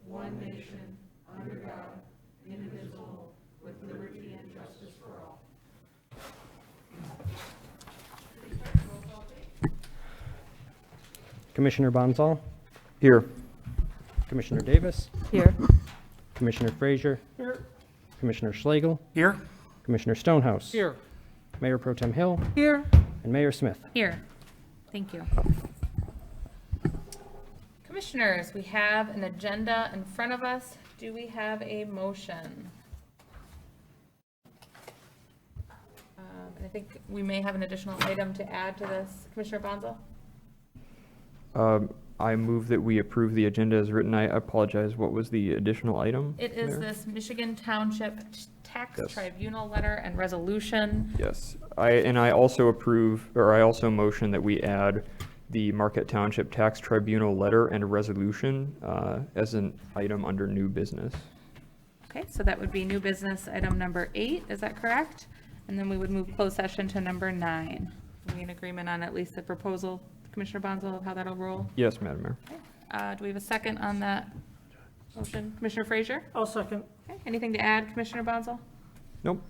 one nation, under God, indivisible, with liberty and justice for all. Commissioner Bonzal, Here. Commissioner Davis, Here. Commissioner Frazier, Here. Commissioner Schlegel, Here. Commissioner Stonehouse, Here. Mayor Pro Tem Hill, Here. and Mayor Smith. Here. Thank you. Commissioners, we have an agenda in front of us. Do we have a motion? And I think we may have an additional item to add to this. Commissioner Bonzo? I move that we approve the agenda as written. I apologize. What was the additional item? It is Mayor? this Michigan Township Tax Yes. Tribunal letter and resolution. Yes. I also approve, or I also motion that we add the Marquette Township Tax Tribunal letter and resolution as an item under new business. Okay, so that would be new business item number 8, is that correct? And then we would move closed session to number 9. Are we in agreement on at least the proposal, Commissioner Bonzo, of how that'll roll? Yes, Madam Mayor. Do we have a second on that motion? Commissioner Frazier? I'll second. Okay, anything to add, Commissioner Bonzo? Nope.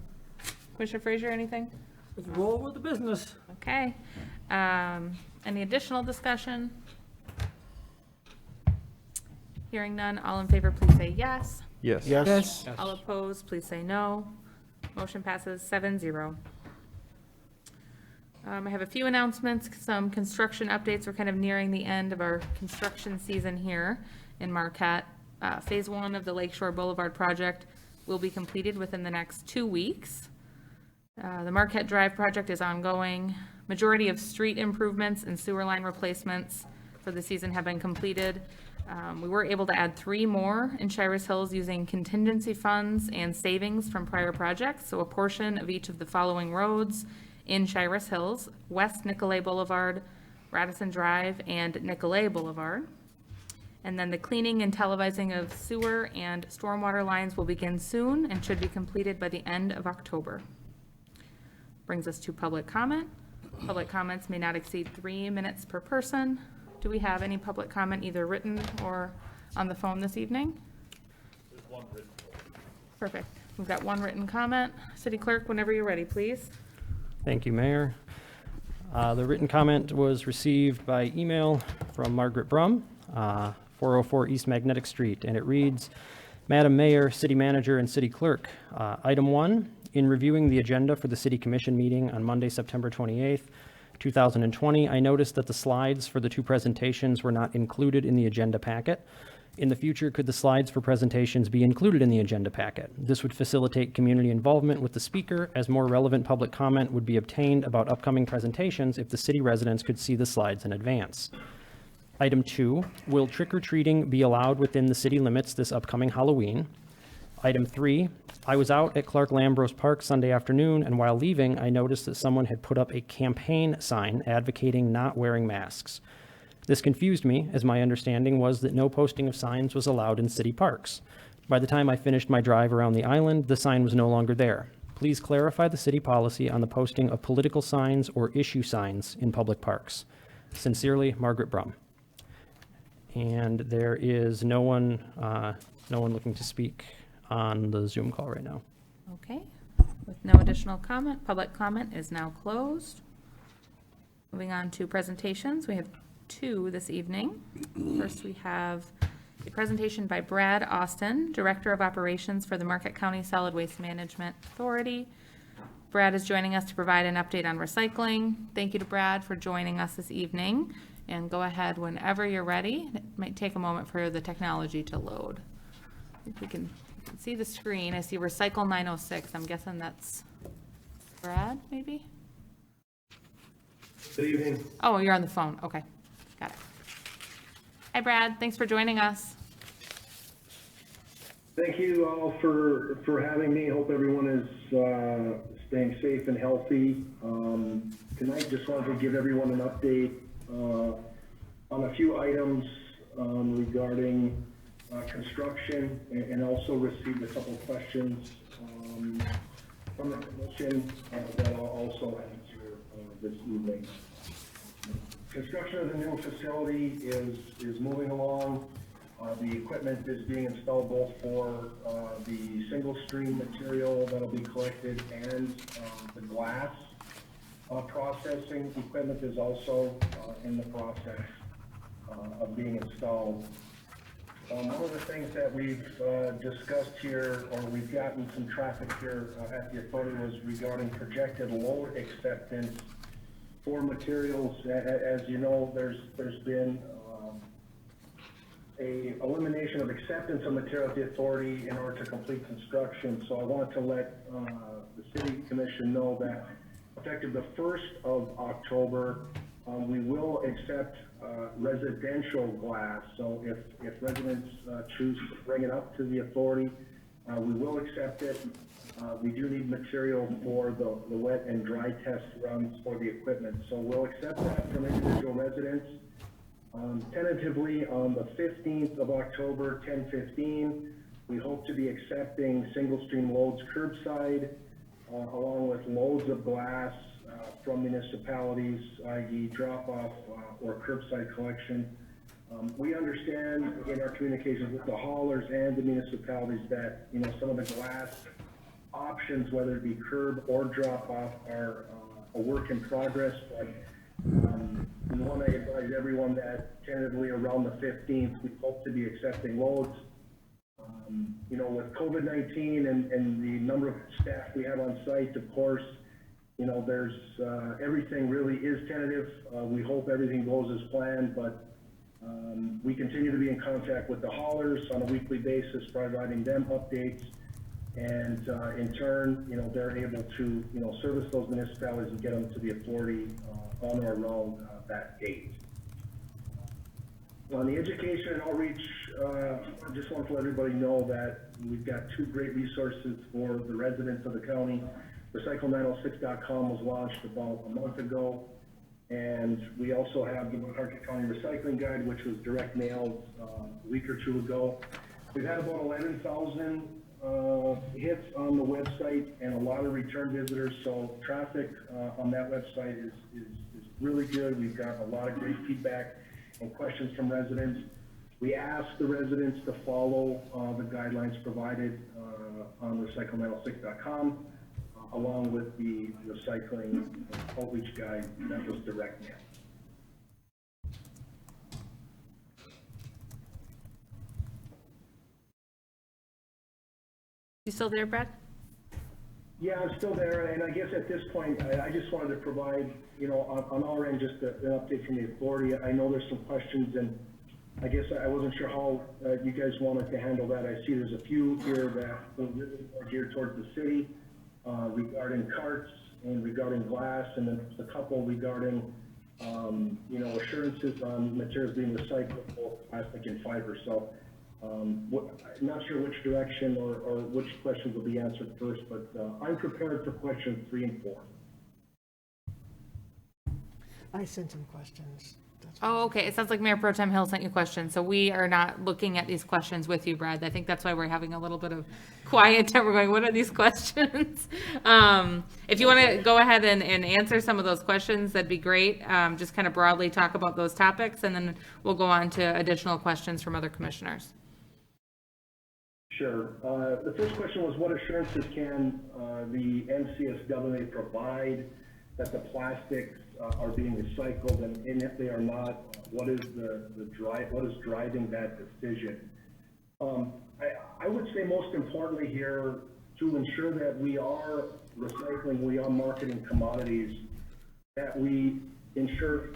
Commissioner Frazier, anything? Let's roll with the business. Okay. Any additional discussion? Hearing none, all in favor, please say yes. Yes. Yes. All opposed, please say no. Motion passes 7-0. I have a few announcements, some construction updates. We're kind of nearing the end of our construction season here in Marquette. Phase 1 of the Lakeshore Boulevard project will be completed within the next 2 weeks. The Marquette Drive project is ongoing. Majority of street improvements and sewer line replacements for the season have been completed. We were able to add 3 more in Shiras Hills using contingency funds and savings from prior projects. So a portion of each of the following roads in Shiras Hills: West Nicolay Boulevard, Radisson Drive, and Nicolay Boulevard. And then the cleaning and televising of sewer and stormwater lines will begin soon and should be completed by the end of October. Brings us to public comment. Public comments may not exceed 3 minutes per person. Do we have any public comment, either written or on the phone this evening? There's one written. Perfect. We've got 1 written comment. City Clerk, whenever you're ready, please. Thank you, Mayor. The written comment was received by email from Margaret Brum, 404 East Magnetic Street, and it reads, Madam Mayor, City Manager, and City Clerk, Item 1, in reviewing the agenda for the City Commission meeting on Monday, September 28th, 2020, I noticed that the slides for the 2 presentations were not included in the agenda packet. In the future, could the slides for presentations be included in the agenda packet? This would facilitate community involvement with the speaker, as more relevant public comment would be obtained about upcoming presentations if the city residents could see the slides in advance. Item 2, will trick-or-treating be allowed within the city limits this upcoming Halloween? Item 3, I was out at Clark Lambros Park Sunday afternoon, and while leaving, I noticed that someone had put up a campaign sign advocating not wearing masks. This confused me, as my understanding was that no posting of signs was allowed in city parks. By the time I finished my drive around the island, the sign was no longer there. Please clarify the city policy on the posting of political signs or issue signs in public parks. Sincerely, Margaret Brum. And there is no one looking to speak on the Zoom call right now. Okay. With no additional comment, public comment is now closed. Moving on to presentations, we have 2 this evening. First, we have a presentation by Brad Austin, Director of Operations for the Marquette County Solid Waste Management Authority. Brad is joining us to provide an update on recycling. Thank you to Brad for joining us this evening. And go ahead whenever you're ready. It might take a moment for the technology to load. If we can see the screen, I see Recycle 906. I'm guessing that's Brad, maybe? Good evening. Oh, you're on the phone. Okay, got it. Hi, Brad. Thanks for joining us. Thank you all for having me. Hope everyone is staying safe and healthy. Tonight, just wanted to give everyone an update on a few items regarding construction, and also received a couple of questions from the commission that I'll also answer this evening. Construction of the new facility is moving along. The equipment is being installed both for the single stream material that'll be collected and the glass processing equipment is also in the process of being installed. One of the things that we've discussed here, or we've gotten some traffic here at the authority, was regarding projected load acceptance for materials. As you know, there's been a elimination of acceptance of material at the authority in order to complete construction. So I wanted to let the city commission know that effective the 1st of October, we will accept residential glass. So if residents choose to bring it up to the authority, we will accept it. We do need material for the wet and dry test runs for the equipment. So we'll accept that from individual residents. Tentatively on the 15th of October, 10:15, we hope to be accepting single stream loads curbside, along with loads of glass from municipalities, i.e. drop off or curbside collection. We understand in our communications with the haulers and the municipalities that, you know, some of the glass options, whether it be curb or drop off, are a work in progress, but we want to advise everyone that tentatively around the 15th, we hope to be accepting loads. You know, with COVID-19 and the number of staff we have on site, of course, you know, there's everything really is tentative. We hope everything goes as planned, but we continue to be in contact with the haulers on a weekly basis, providing them updates. And in turn, you know, they're able to, you know, service those municipalities and get them to the authority on or around that date. On the education and outreach, I just want to let everybody know that we've got two great resources for the residents of the county. Recycle906.com was launched about a month ago, and we also have the Hartford County Recycling Guide, which was direct mailed a week or two ago. We've had about 11,000 hits on the website and a lot of return visitors, so traffic on that website is really good. We've got a lot of great feedback and questions from residents. We ask the residents to follow the guidelines provided on recycle906.com, along with the recycling outreach guide that was direct mail. You still there, Brad? Yeah, I'm still there, and I guess at this point, I just wanted to provide, you know, on our end, just an update from the authority. I know there's some questions, and I guess I wasn't sure how you guys wanted to handle that. I see there's a few here that were really more geared towards the city regarding carts and regarding glass, and then a couple regarding, you know, assurances on materials being recycled, both plastic and fiber. So I'm not sure which direction or which questions will be answered first, but I'm prepared for questions 3 and 4. I sent some questions. That's Oh, okay. It sounds like Mayor Pro Tem Hill sent you questions, so we are not looking at these questions with you, Brad. I think that's why we're having a little bit of quiet time. We're going, what are these questions? If you want to go ahead and answer some of those questions, that'd be great. Just kind of broadly talk about those topics, and then we'll go on to additional questions from other commissioners. Sure. The first question was, what assurances can the NCSWA provide that the plastics are being recycled, and if they are not, what is what is driving that decision? I would say most importantly here, to ensure that we are recycling, we are marketing commodities, that we ensure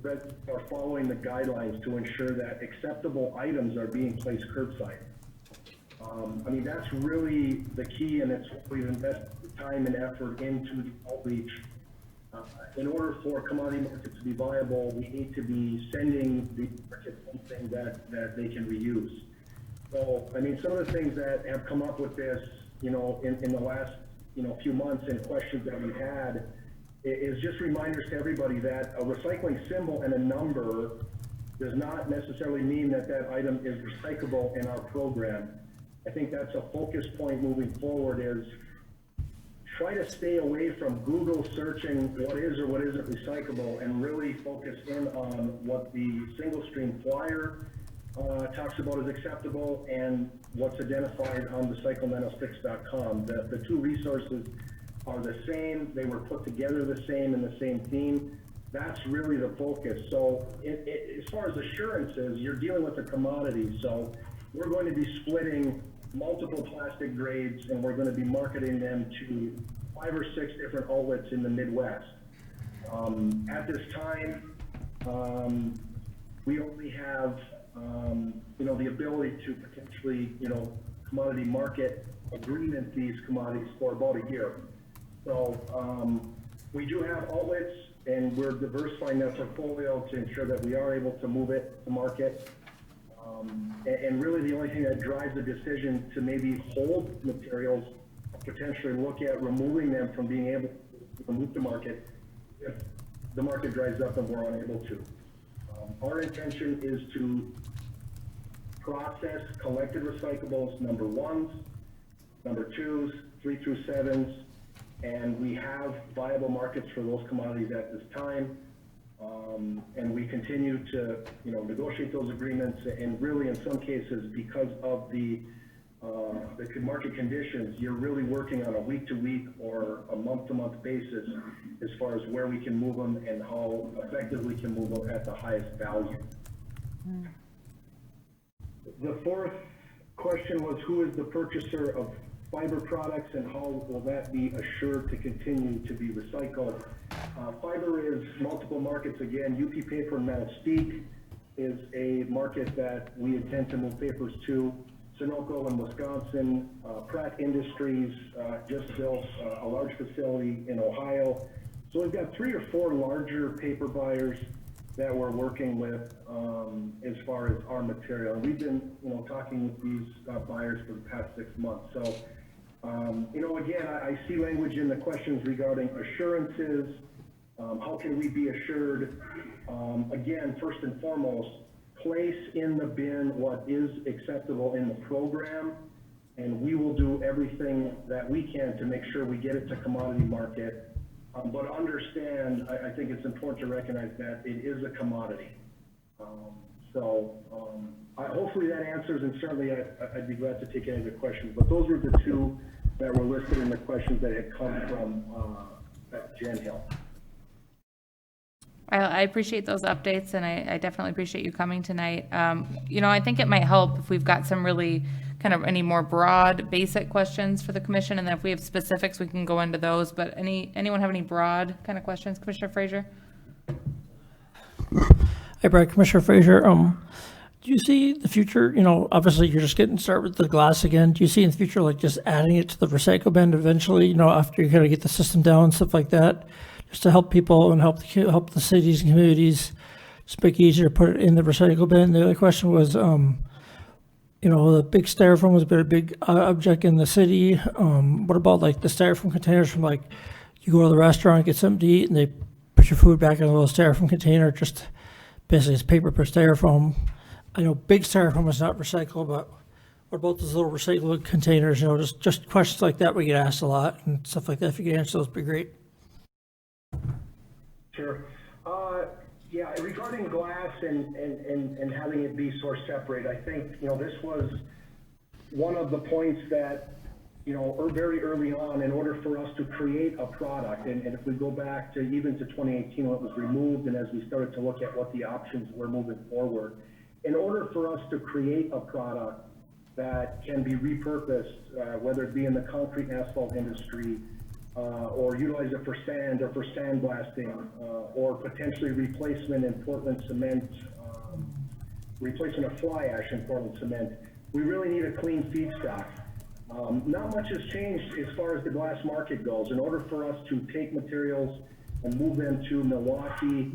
that are following the guidelines to ensure that acceptable items are being placed curbside. I mean, that's really the key, and it's what we've invested time and effort into the outreach. In order for commodity markets to be viable, we need to be sending the market something that they can reuse. So, I mean, some of the things that have come up with this, you know, in the last, you know, few months and questions that we've had is just reminders to everybody that a recycling symbol and a number does not necessarily mean that that item is recyclable in our program. I think that's a focus point moving forward, is try to stay away from Google searching what is or what isn't recyclable, and really focus in on what the single stream flyer talks about as acceptable and what's identified on recyclementosfix.com. The two resources are the same. They were put together the same in the same theme. That's really the focus. So as far as assurances, you're dealing with a commodity. So we're going to be splitting multiple plastic grades, and we're going to be marketing them to 5 or 6 different outlets in the Midwest. At this time, we only have, the ability to potentially, commodity market agreement these commodities for about a year. So we do have outlets, and we're diversifying that portfolio to ensure that we are able to move it to market. And really the only thing that drives the decision to maybe hold materials, potentially look at removing them from being able to move to market if the market dries up and we're unable to. Our intention is to process collected recyclables, number 1s, number 2s, 3 through 7s, and we have viable markets for those commodities at this time. And we continue to, negotiate those agreements, and really in some cases, because of the market conditions, you're really working on a week-to-week or a month-to-month basis as far as where we can move them and how effectively we can move them at the highest value. The fourth question was, who is the purchaser of fiber products and how will that be assured to continue to be recycled? Fiber is multiple markets. Again, UP Paper and Manistique is a market that we intend to move papers to. Sunoco in Wisconsin, Pratt Industries just built a large facility in Ohio. So we've got 3 or 4 larger paper buyers that we're working with as far as our material. And we've been, talking with these buyers for the past 6 months. So, again, I see language in the questions regarding assurances. How can we be assured? Again, first and foremost, place in the bin what is acceptable in the program, and we will do everything that we can to make sure we get it to commodity market. But understand, I think it's important to recognize that it is a commodity. Hopefully that answers, and certainly I'd be glad to take any other questions. But those were the 2 that were listed in the questions that had come from Jen Hill. I appreciate those updates, and I definitely appreciate you coming tonight. I think it might help if we've got some really kind of any more broad, basic questions for the commission, and then if we have specifics, we can go into those. But anyone have any broad kind of questions, Commissioner Frazier? Hey, Brad, Commissioner Frazier. Do you see the future, obviously you're just getting started with the glass again. Do you see in the future, like just adding it to the recycle bin eventually, after you kind of get the system down and stuff like that, just to help people and help the cities and communities, just make it easier to put it in the recycle bin? The other question was, the big styrofoam was a big object in the city. What about like the styrofoam containers from like, you go to the restaurant, get something to eat, and they put your food back in a little styrofoam container, just basically it's paper per styrofoam. I know big styrofoam is not recyclable, but what about those little recyclable containers? Just questions like that we get asked a lot and stuff like that. If you could answer those, would be great. Sure. Yeah, regarding glass and having it be source separate, I think, this was one of the points that, very early on, in order for us to create a product, and if we go back to even to 2018 when it was removed, and as we started to look at what the options were moving forward, in order for us to create a product that can be repurposed, whether it be in the concrete and asphalt industry, or utilize it for sand or for sandblasting, or potentially replacement in Portland cement, replacement of fly ash in Portland cement, we really need a clean feedstock. Not much has changed as far as the glass market goes. In order for us to take materials and move them to Milwaukee,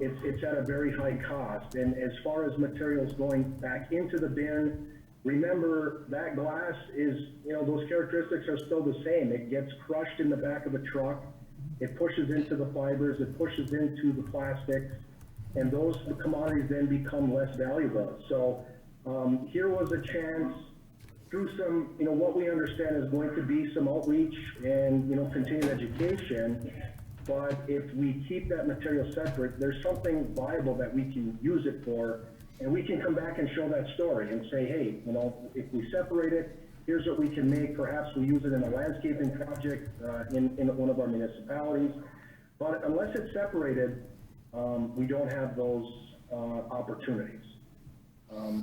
it's at a very high cost. And as far as materials going back into the bin, remember that glass is, those characteristics are still the same. It gets crushed in the back of a truck, it pushes into the fibers, it pushes into the plastics, and those commodities then become less valuable. So here was a chance through some, what we understand is going to be some outreach and, continued education. But if we keep that material separate, there's something viable that we can use it for. And we can come back and show that story and say, hey, you know, if we separate it, here's what we can make. Perhaps we use it in a landscaping project in one of our municipalities. But unless it's separated, we don't have those opportunities.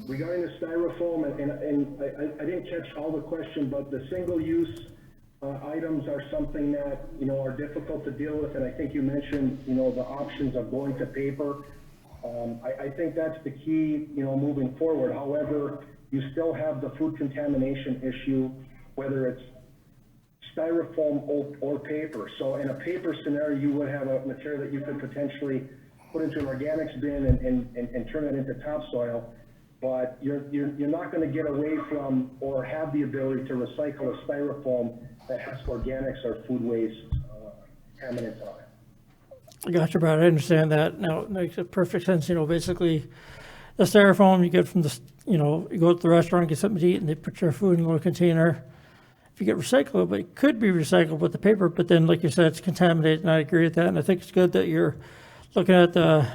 Regarding the styrofoam, and I didn't catch all the question, but the single-use items are something that, you know, are difficult to deal with. And I think you mentioned, you know, the options of going to paper. I think that's the key, you know, moving forward. However, you still have the food contamination issue, whether it's styrofoam or paper. So in a paper scenario, you would have a material that you could potentially put into an organics bin and turn it into topsoil. But you're not going to get away from or have the ability to recycle a styrofoam that has organics or food waste contaminants on it. I got you, Brad. I understand that. Now, it makes perfect sense. You know, basically, the styrofoam you get from the, you know, you go to the restaurant, get something to eat, and they put your food in a little container. If you get recyclable, but it could be recycled with the paper, but then, like you said, it's contaminated, and I agree with that. And I think it's good that you're looking at the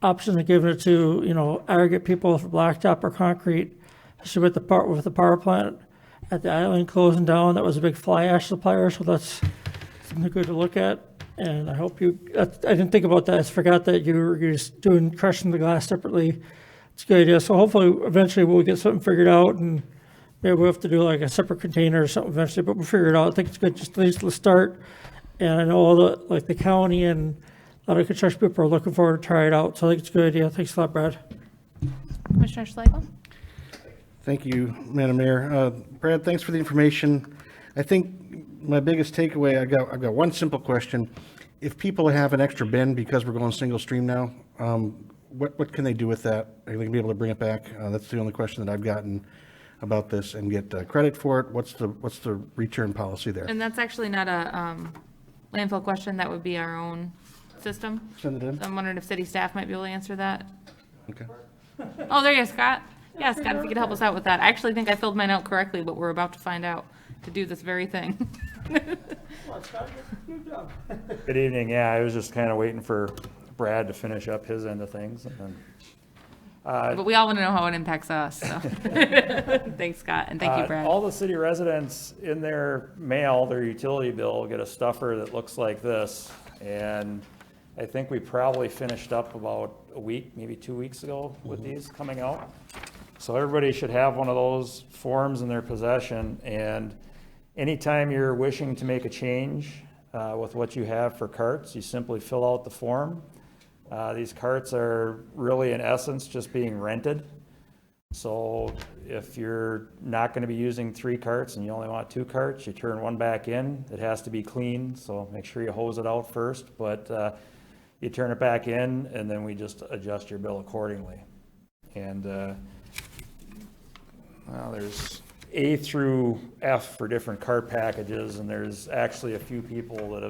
option of giving it to, you know, aggregate people for blacktop or concrete, especially with the power plant at the island closing down. That was a big fly ash supplier, so that's something good to look at. And I hope you, I didn't think about that. I forgot that you were just crushing the glass separately. It's a good idea. So hopefully, eventually we'll get something figured out, and maybe we'll have to do like a separate container or something eventually, but we'll figure it out. I think it's good just at least to start. And I know all the, like the county and a lot of construction people are looking forward to try it out. So I think it's a good idea. Thanks a lot, Brad. Commissioner Schlegel? Thank you, Madam Mayor. Brad, thanks for the information. I think my biggest takeaway, I've got one simple question. If people have an extra bin because we're going single stream now, what can they do with that? Are they going to be able to bring it back? That's the only question that I've gotten about this, and get credit for it. What's the return policy there? And that's actually not a landfill question. That would be our own system. Send it in. I'm wondering if city staff might be able to answer that. Okay. Oh, there you go, Scott. Yeah, Scott, if you could help us out with that. I actually think I filled mine out correctly, but we're about to find out to do this very thing. Good evening. Yeah, I was just kind of waiting for Brad to finish up his end of things. And then, But we all want to know how it impacts us, so. Thanks, Scott, and thank you, Brad. all the city residents in their mail, their utility bill, get a stuffer that looks like this. And I think we probably finished up about a week, maybe 2 weeks ago with these coming out. So everybody should have one of those forms in their possession. And anytime you're wishing to make a change with what you have for carts, you simply fill out the form. These carts are really, in essence, just being rented. So if you're not going to be using 3 carts and you only want 2 carts, you turn one back in. It has to be clean, so make sure you hose it out first. But you turn it back in, and then we just adjust your bill accordingly. And well, there's A through F for different cart packages, and there's actually a few people that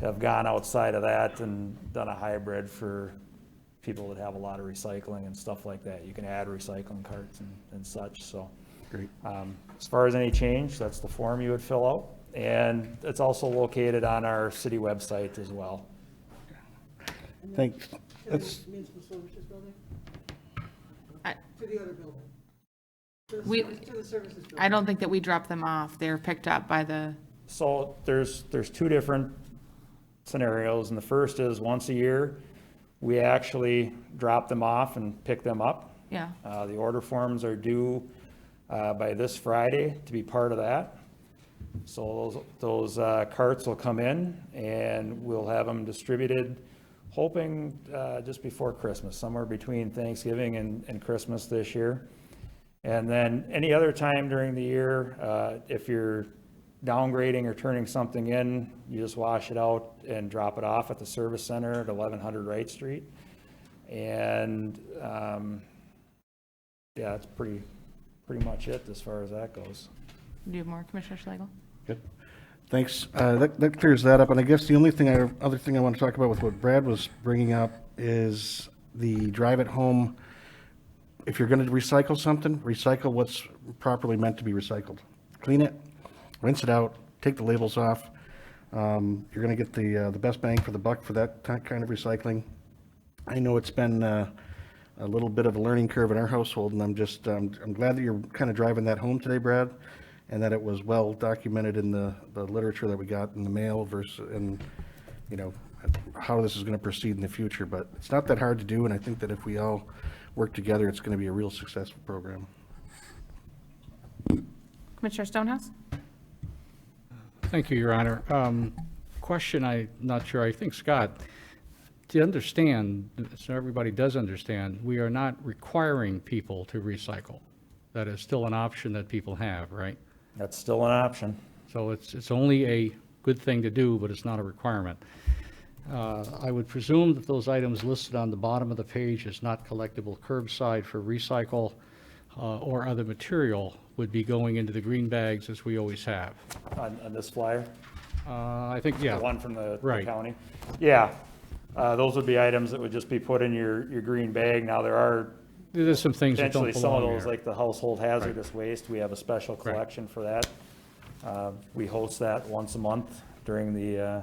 have gone outside of that and done a hybrid for people that have a lot of recycling and stuff like that. You can add recycling carts and such. So Great. As far as any change, that's the form you would fill out. And it's also located on our city website as well. Thanks. That's, Municipal Services Building? I- To the other building? We- To the services building? I don't think that we drop them off. They're picked up by the, So there's 2 different scenarios, and the first is once a year, we actually drop them off and pick them up. yeah. The order forms are due by this Friday to be part of that. So those carts will come in, and we'll have them distributed, hoping just before Christmas, somewhere between Thanksgiving and Christmas this year. And then any other time during the year, if you're downgrading or turning something in, you just wash it out and drop it off at the service center at 1100 Wright Street. And yeah, that's pretty much it as far as that goes. Do you have more, Commissioner Schlegel? good. Thanks. That clears that up. And I guess the only other thing I want to talk about with what Brad was bringing up is the drive it home. If you're going to recycle something, recycle what's properly meant to be recycled. Clean it, rinse it out, take the labels off. You're going to get the best bang for the buck for that kind of recycling. I know it's been a little bit of a learning curve in our household, and I'm just, I'm glad that you're kind of driving that home today, Brad, and that it was well documented in the literature that we got in the mail versus, and, you know, how this is going to proceed in the future. But it's not that hard to do, and I think that if we all work together, it's going to be a real successful program. Commissioner Stonehouse? Thank you, Your Honor. Question, I'm not sure, I think, Scott, to understand, so everybody does understand, we are not requiring people to recycle. That is still an option that people have, right? That's still an option. So it's only a good thing to do, but it's not a requirement. I would presume that those items listed on the bottom of the page as not collectible curbside for recycle or other material would be going into the green bags as we always have. On this flyer, I think, the yeah, one from the Right. county. Yeah, those would be items that would just be put in your green bag. Now, there are there's some things that don't potentially some of belong those, here. like the household hazardous waste. We have a special Right. collection for that. We host that once a month during the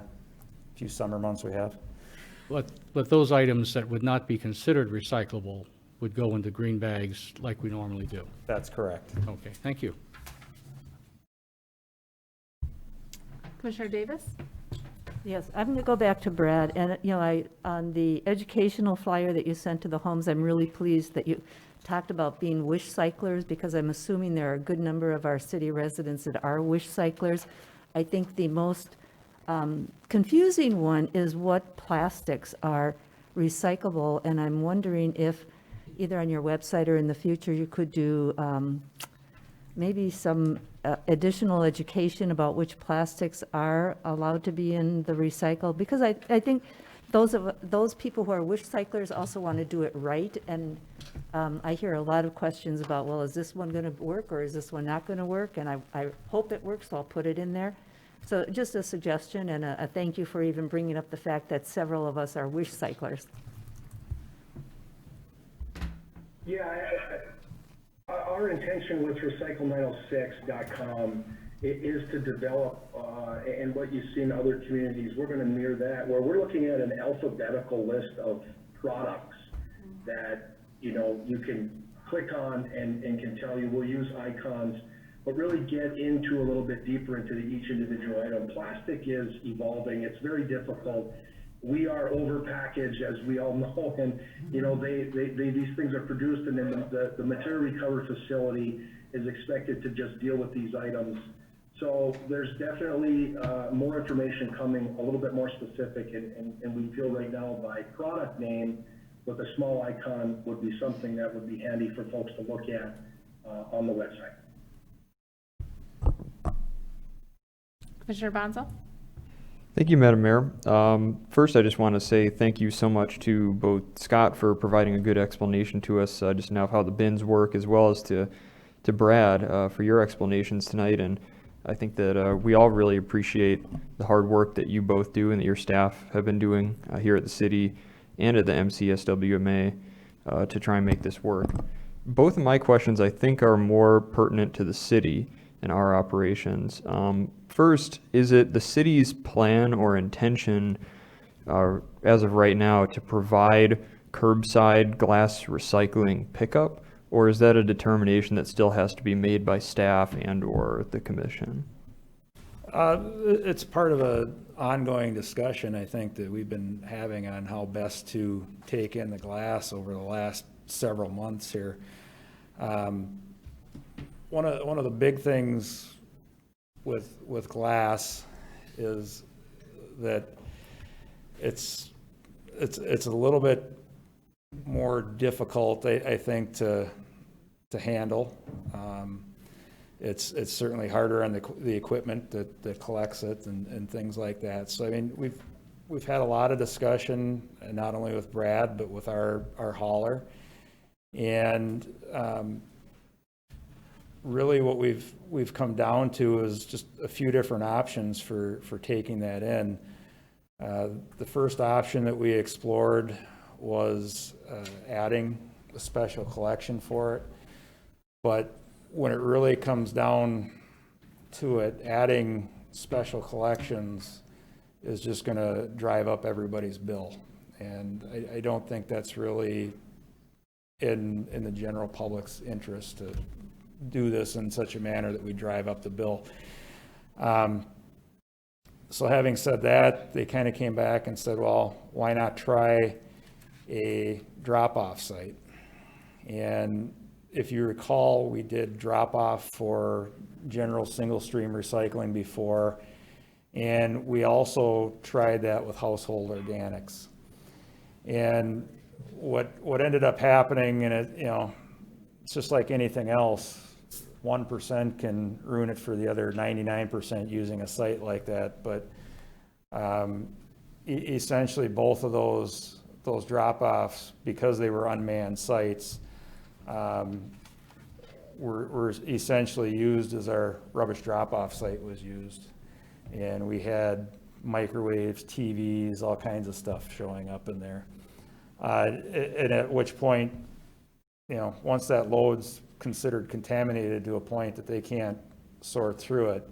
few summer months we have. But those items that would not be considered recyclable would go into green bags like we normally do. That's correct. Okay, thank you. Commissioner Davis? Yes, I'm going to go back to Brad, and, you know, on the educational flyer that you sent to the homes, I'm really pleased that you talked about being wish cyclers, because I'm assuming there are a good number of our city residents that are wish cyclers. I think the most confusing one is what plastics are recyclable, and I'm wondering if either on your website or in the future, you could do maybe some additional education about which plastics are allowed to be in the recycle, because I think those people who are wish cyclers also want to do it right, and I hear a lot of questions about, well, is this one going to work or is this one not going to work? And I hope it works, so I'll put it in there. So just a suggestion and a thank you for even bringing up the fact that several of us are wish cyclers. Yeah, our intention with recycle906.com is to develop, and what you see in other communities, we're going to mirror that, where we're looking at an alphabetical list of products that, you know, you can click on and can tell you, we'll use icons, but really get into a little bit deeper into each individual item. Plastic is evolving. It's very difficult. We are over-packaged, as we all know, and, you know, these things are produced, and then the material recovery facility is expected to just deal with these items. So there's definitely more information coming, a little bit more specific, and we feel right now by product name with a small icon would be something that would be handy for folks to look at on the website. Commissioner Bonzo? Thank you, Madam Mayor. First, I just want to say thank you so much to both Scott for providing a good explanation to us just now of how the bins work, as well as to Brad for your explanations tonight. And I think that we all really appreciate the hard work that you both do and that your staff have been doing here at the city and at the MCSWMA to try and make this work. Both of my questions, I think, are more pertinent to the city and our operations. First, is it the city's plan or intention as of right now to provide curbside glass recycling pickup, or is that a determination that still has to be made by staff and or the commission? It's part of an ongoing discussion, I think, that we've been having on how best to take in the glass over the last several months here. One of the big things with glass is that it's a little bit more difficult, I think, to handle. It's certainly harder on the equipment that collects it and things like that. So I mean, we've had a lot of discussion, not only with Brad but with our hauler, and really what we've come down to is just a few different options for taking that in. The first option that we explored was adding a special collection for it, but when it really comes down to it, adding special collections is just going to drive up everybody's bill, and I don't think that's really in the general public's interest to do this in such a manner that we drive up the bill. So having said that, they kind of came back and said, well, why not try a drop-off site? And if you recall, we did drop-off for general single-stream recycling before, and we also tried that with household organics. And what ended up happening, and it, it's just like anything else, 1% can ruin it for the other 99% using a site like that. But essentially, both of those drop-offs, because they were unmanned sites, were essentially used as our rubbish drop-off site was used. And we had microwaves, TVs, all kinds of stuff showing up in there. And at which point, once that load's considered contaminated to a point that they can't sort through it,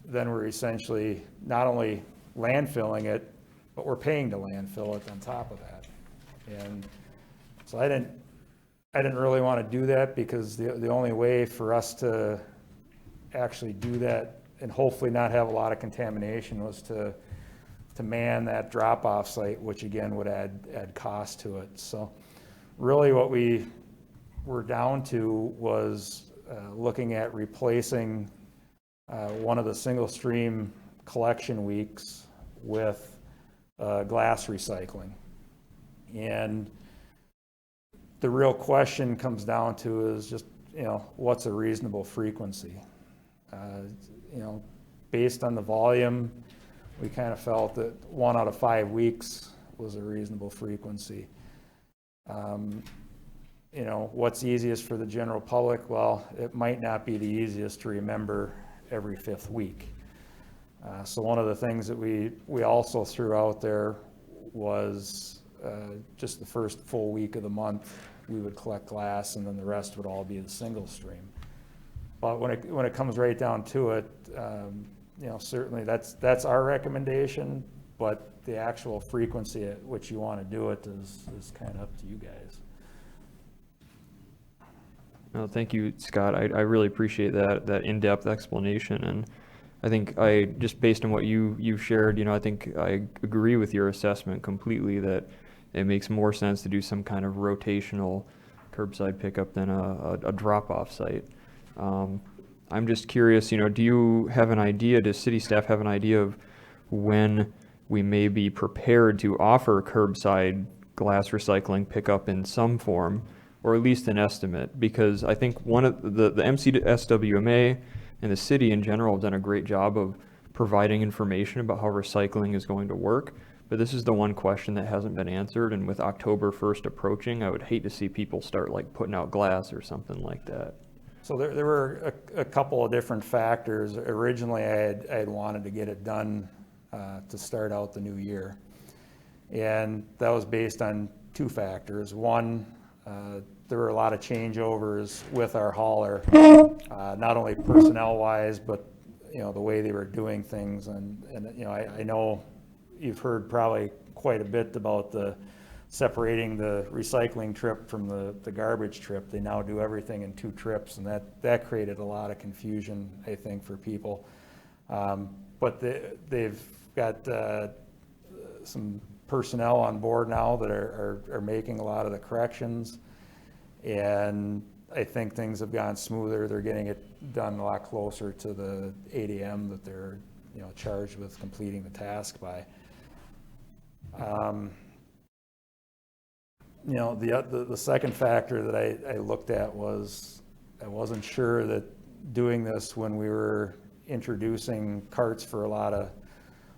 then we're essentially not only landfilling it, but we're paying to landfill it on top of that. And so I didn't really want to do that, because the only way for us to actually do that and hopefully not have a lot of contamination was to man that drop-off site, which again would add cost to it. So really what we were down to was looking at replacing one of the single stream collection weeks with glass recycling. And the real question comes down to is just, what's a reasonable frequency? Based on the volume, we kind of felt that 1 out of 5 weeks was a reasonable frequency. What's easiest for the general public? Well, it might not be the easiest to remember every 5th week. So one of the things that we also threw out there was just the first full week of the month, we would collect glass, and then the rest would all be the single stream. But when it comes right down to it, certainly that's our recommendation, but the actual frequency at which you want to do it is kind of up to you guys. No, thank you, Scott. I really appreciate that in-depth explanation, and I think just based on what you shared, I think I agree with your assessment completely that it makes more sense to do some kind of rotational curbside pickup than a drop-off site. I'm just curious, do you have an idea, does city staff have an idea of when we may be prepared to offer curbside glass recycling pickup in some form, or at least an estimate? Because I think one of the MCSWMA and the city in general have done a great job of providing information about how recycling is going to work. But this is the one question that hasn't been answered. And with October 1st approaching, I would hate to see people start putting out glass or something like that. So there were a couple of different factors. Originally, I had wanted to get it done to start out the new year. And that was based on 2 factors. One, there were a lot of changeovers with our hauler, not only personnel-wise, but the way they were doing things. And I know you've heard probably quite a bit about the separating the recycling trip from the garbage trip. They now do everything in 2 trips, and that created a lot of confusion, I think, for people. But they've got some personnel on board now that are making a lot of the corrections, and I think things have gone smoother. They're getting it done a lot closer to the 8 a.m. that they're charged with completing the task by. The second factor that I looked at was I wasn't sure that doing this when we were introducing carts for a lot of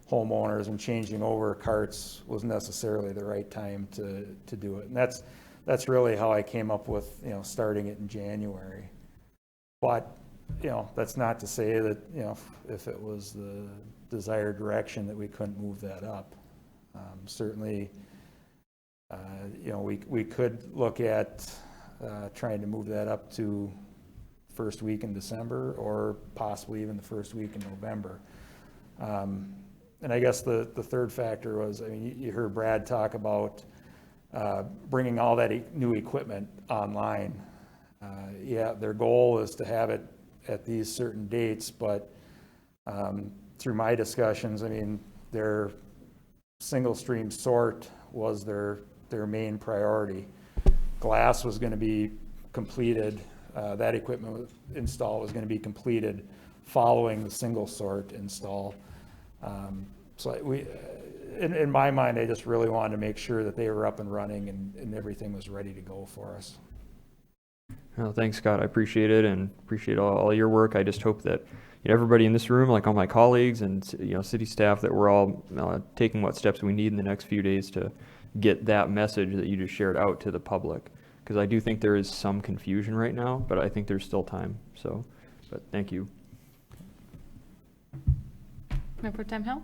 homeowners and changing over carts was necessarily the right time to do it. And that's really how I came up with, starting it in January. But, that's not to say that, if it was the desired direction that we couldn't move that up. Certainly, we could look at trying to move that up to first week in December, or possibly even the first week in November. And I guess the third factor was, you heard Brad talk about bringing all that new equipment online. Yeah, their goal is to have it at these certain dates, but through my discussions, I mean, their single stream sort was their main priority. Glass was going to be completed, that equipment install was going to be completed following the single sort install. So we, in my mind, I just really wanted to make sure that they were up and running and everything was ready to go for us. Well, thanks, Scott. I appreciate it and appreciate all your work. I just hope that everybody in this room, like all my colleagues and city staff, that we're all taking what steps we need in the next few days to get that message that you just shared out to the public. Because I do think there is some confusion right now, but I think there's still time. So, but thank you. Mayor Pro Tem Hill?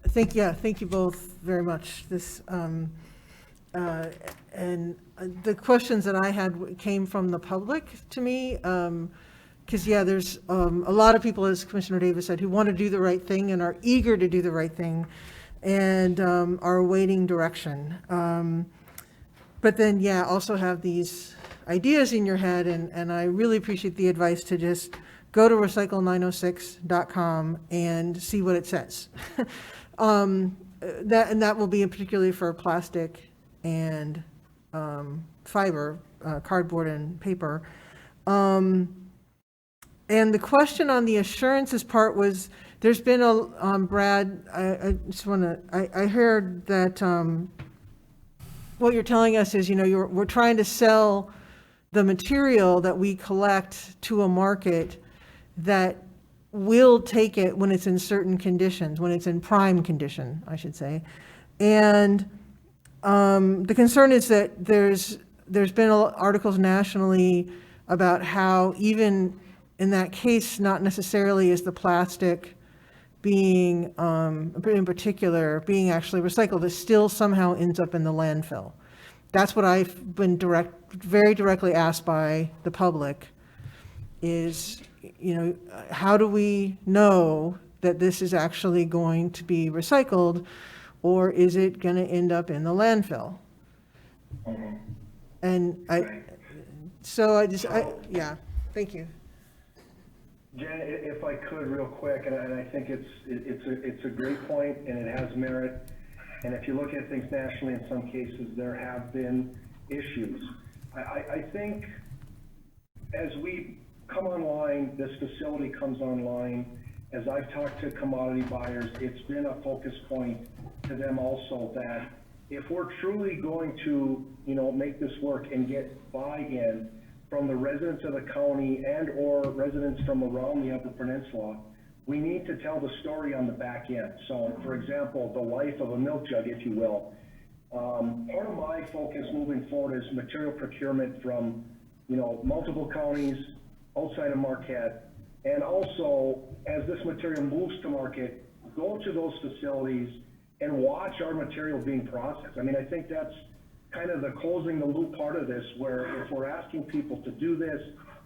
Thank you both very much. And the questions that I had came from the public to me, because there's a lot of people, as Commissioner Davis said, who want to do the right thing and are eager to do the right thing and are awaiting direction. But then, also have these ideas in your head, and I really appreciate the advice to just go to recycle906.com and see what it says. That will be particularly for plastic and fiber, cardboard and paper. And the question on the assurances part was, there's been a, Brad, I just want to, I heard that what you're telling us is, we're trying to sell the material that we collect to a market that will take it when it's in certain conditions, when it's in prime condition, I should say. And the concern is that there's been articles nationally about how even in that case, not necessarily is the plastic being, in particular, being actually recycled. It still somehow ends up in the landfill. That's what I've been very directly asked by the public is, how do we know that this is actually going to be recycled, or is it going to end up in the landfill? And thank you. Jen, if I could real quick, and I think it's a great point and it has merit. And if you look at things nationally, in some cases there have been issues. I think as we come online, this facility comes online, as I've talked to commodity buyers, it's been a focus point to them also that if we're truly going to, make this work and get buy-in from the residents of the county and or residents from around the Upper Peninsula, we need to tell the story on the back end. So, for example, the life of a milk jug, if you will. Part of my focus moving forward is material procurement from, multiple counties outside of Marquette, and also as this material moves to market, go to those facilities and watch our material being processed. I mean, I think that's kind of the closing the loop part of this, where if we're asking people to do this,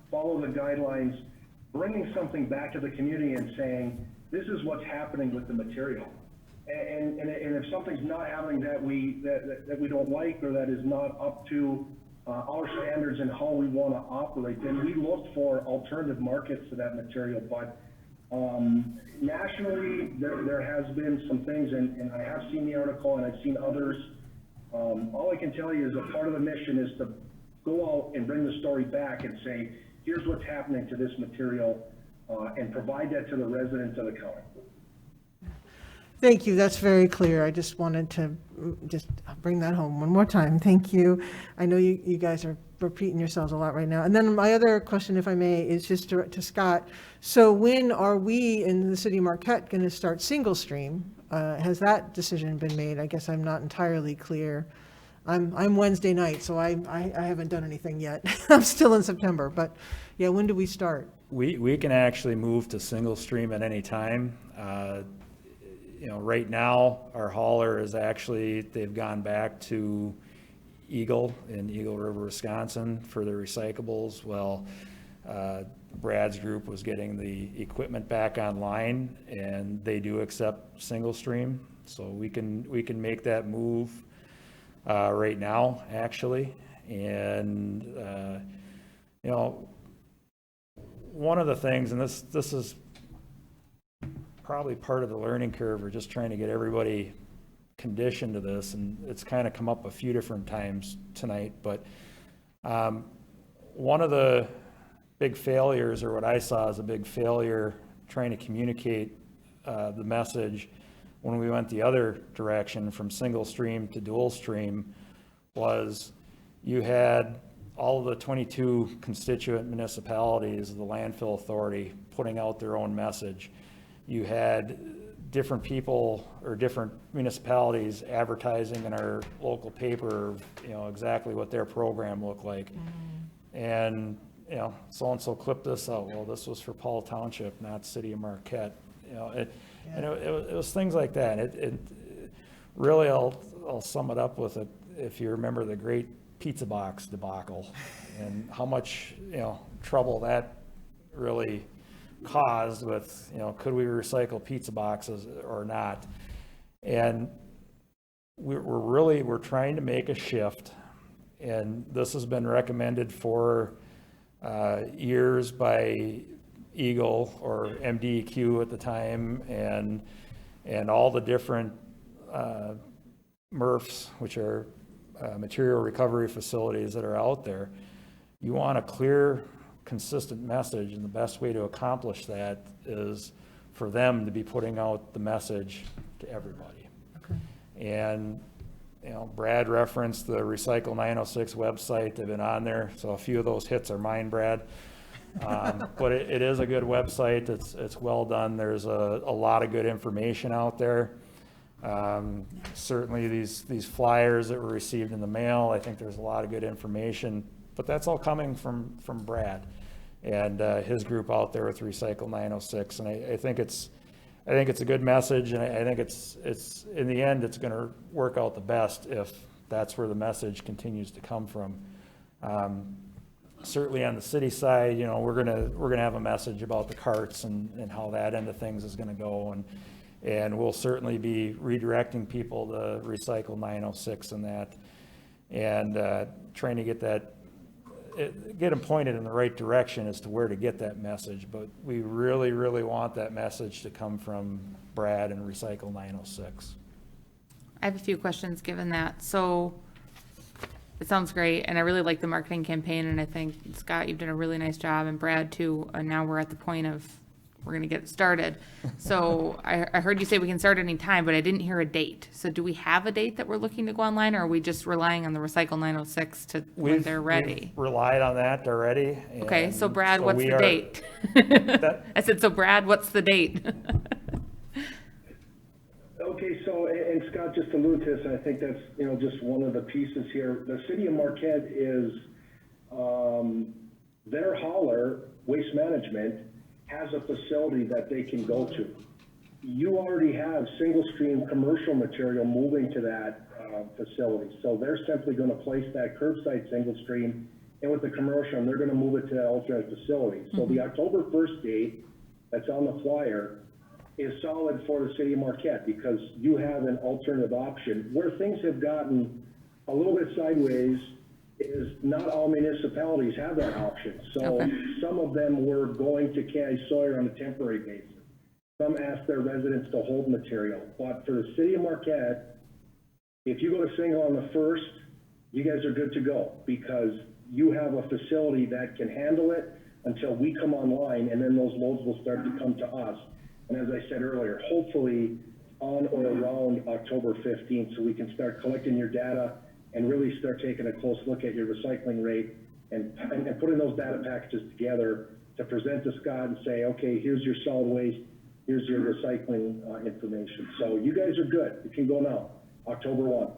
follow the guidelines, bringing something back to the community and saying, this is what's happening with the material. And if something's not happening that we don't like, or that is not up to our standards and how we want to operate, then we look for alternative markets to that material. But nationally, there has been some things, and I have seen the article and I've seen others. All I can tell you is a part of the mission is to go out and bring the story back and say, here's what's happening to this material, and provide that to the residents of the county. Thank you. That's very clear. I just wanted to just bring that home one more time. Thank you. I know you guys are repeating yourselves a lot right now. And then my other question, if I may, is just to Scott. So when are we in the city of Marquette going to start single stream? Has that decision been made? I guess I'm not entirely clear. I'm Wednesday night, so I haven't done anything yet. I'm still in September, but yeah, when do we start? We can actually move to single stream at any time. Right now, our hauler is they've gone back to Eagle in Eagle River, Wisconsin for the recyclables. Well, Brad's group was getting the equipment back online, and they do accept single stream. So we can make that move right now, actually. And, you know, one of the things, and this is probably part of the learning curve, we're just trying to get everybody conditioned to this, and it's kind of come up a few different times tonight, but one of the big failures, or what I saw as a big failure trying to communicate the message when we went the other direction from single stream to dual stream, was you had all of the 22 constituent municipalities of the landfill authority putting out their own message. You had different people or different municipalities advertising in our local paper, you know, exactly what their program looked like. And, you know, so-and-so clipped this out. Well, this was for Paul Township, not City of Marquette. You know, it was things like that. It really, I'll sum it up with it. If you remember the great pizza box debacle and how much, you know, trouble that really caused with, you know, could we recycle pizza boxes or not? And we're trying to make a shift, and this has been recommended for years by Eagle or MDEQ at the time, and all the different MRFs, which are material recovery facilities that are out there. You want a clear, consistent message, and the best way to accomplish that is for them to be putting out the message to everybody. Okay. And, you know, Brad referenced the Recycle 906 website. They've been on there, so a few of those hits are mine, Brad. But it is a good website. It's well done. There's a lot of good information out there. Certainly these flyers that were received in the mail, I think there's a lot of good information, but that's all coming from Brad and his group out there with Recycle 906. And I think it's a good message, and I think it's in the end, it's going to work out the best if that's where the message continues to come from. Certainly on the city side, you know, we're gonna have a message about the carts and how that end of things is going to go, and we'll certainly be redirecting people to Recycle 906 and that, and trying to get them pointed in the right direction as to where to get that message. But we really, really want that message to come from Brad and Recycle 906. I have a few questions given that. So it sounds great, and I really like the marketing campaign, and I think, Scott, you've done a really nice job, and Brad too, and now we're at the point of, we're gonna get it started. So I heard you say we can start any time, but I didn't hear a date. So do we have a date that we're looking to go online, or are we just relying on the Recycle 906 to when they're ready? We've relied on that already. Okay, so Brad, so what's we the are- date? I said, so Brad, what's the date? Okay, so, and Scott just alluded to this, and I think that's, you know, just one of the pieces here. The city of Marquette is, their hauler, Waste Management, has a facility that they can go to. You already have single stream commercial material moving to that facility. So they're simply gonna place that curbside single stream, and with the commercial, and they're gonna move it to that alternate facility. So the October 1st date that's on the flyer is solid for the city of Marquette, because you have an alternative option. Where things have gotten a little bit sideways is not all municipalities have that option. So Okay. some of them were going to Canny Sawyer on a temporary basis. Some asked their residents to hold material. But for the city of Marquette, if you go to single on the 1st, you guys are good to go, because you have a facility that can handle it until we come online, and then those loads will start to come to us. And as I said earlier, hopefully on or around October 15th, so we can start collecting your data and really start taking a close look at your recycling rate and putting those data packages together to present to Scott and say, okay, here's your solid waste, here's your recycling information. So you guys are good. You can go now, October 1.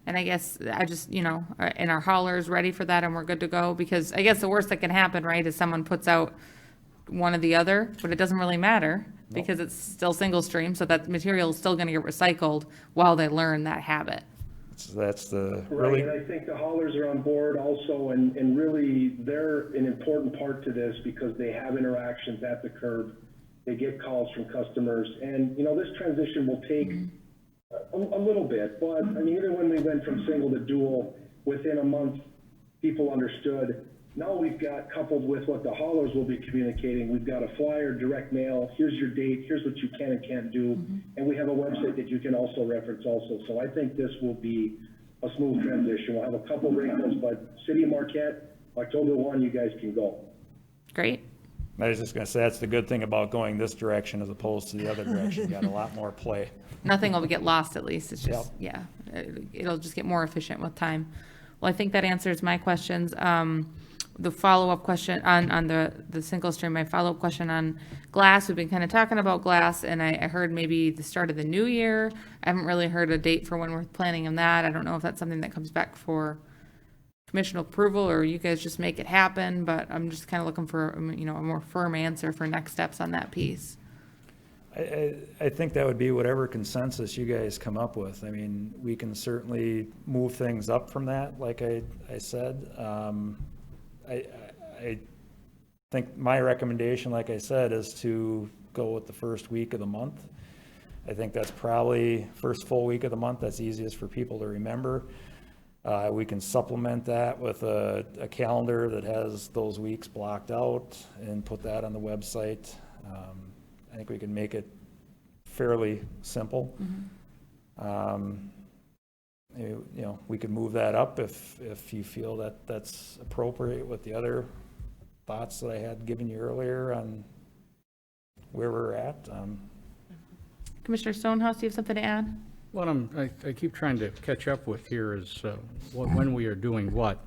And I guess I just, you know, and our hauler's ready for that and we're good to go, because I guess the worst that can happen, right, is someone puts out one or the other, but it doesn't really matter because it's still single stream, so that material is still gonna get recycled while they learn that habit. So that's the Right, really, and I think the haulers are on board also, and really, they're an important part to this because they have interactions at the curb. They get calls from customers, and, you know, this transition will take A little bit, but I mean, even when we went from single to dual, within a month, people understood. Now we've got, coupled with what the haulers will be communicating, we've got a flyer, direct mail, here's your date, here's what you can and can't do, and we have a website that you can also reference also. So I think this will be a smooth transition. We'll have a couple wrinkles, but City of Marquette, October 1, you guys can go. Great. I was just gonna say, that's the good thing about going this direction as opposed to the other direction. You got a lot more play. Nothing will get lost, at least. It's just, yeah, it'll just get more efficient with time. Well, I think that answers my questions. The follow-up question on the single stream, my follow-up question on glass, we've been kind of talking about glass, and I heard maybe the start of the new year. I haven't really heard a date for when we're planning on that. I don't know if that's something that comes back for commission approval, or you guys just make it happen, but I'm just kind of looking for, you know, a more firm answer for next steps on that piece. I think that would be whatever consensus you guys come up with. I mean, we can certainly move things up from that, like I said. I think my recommendation, like I said, is to go with the first week of the month. I think that's probably first full week of the month. That's easiest for people to remember. We can supplement that with a calendar that has those weeks blocked out and put that on the website. I think we can make it fairly simple. You know, we could move that up if you feel that that's appropriate with the other thoughts that I had given you earlier on where we're at. Commissioner Stonehouse, do you have something to add? What I keep trying to catch up with here is when we are doing what.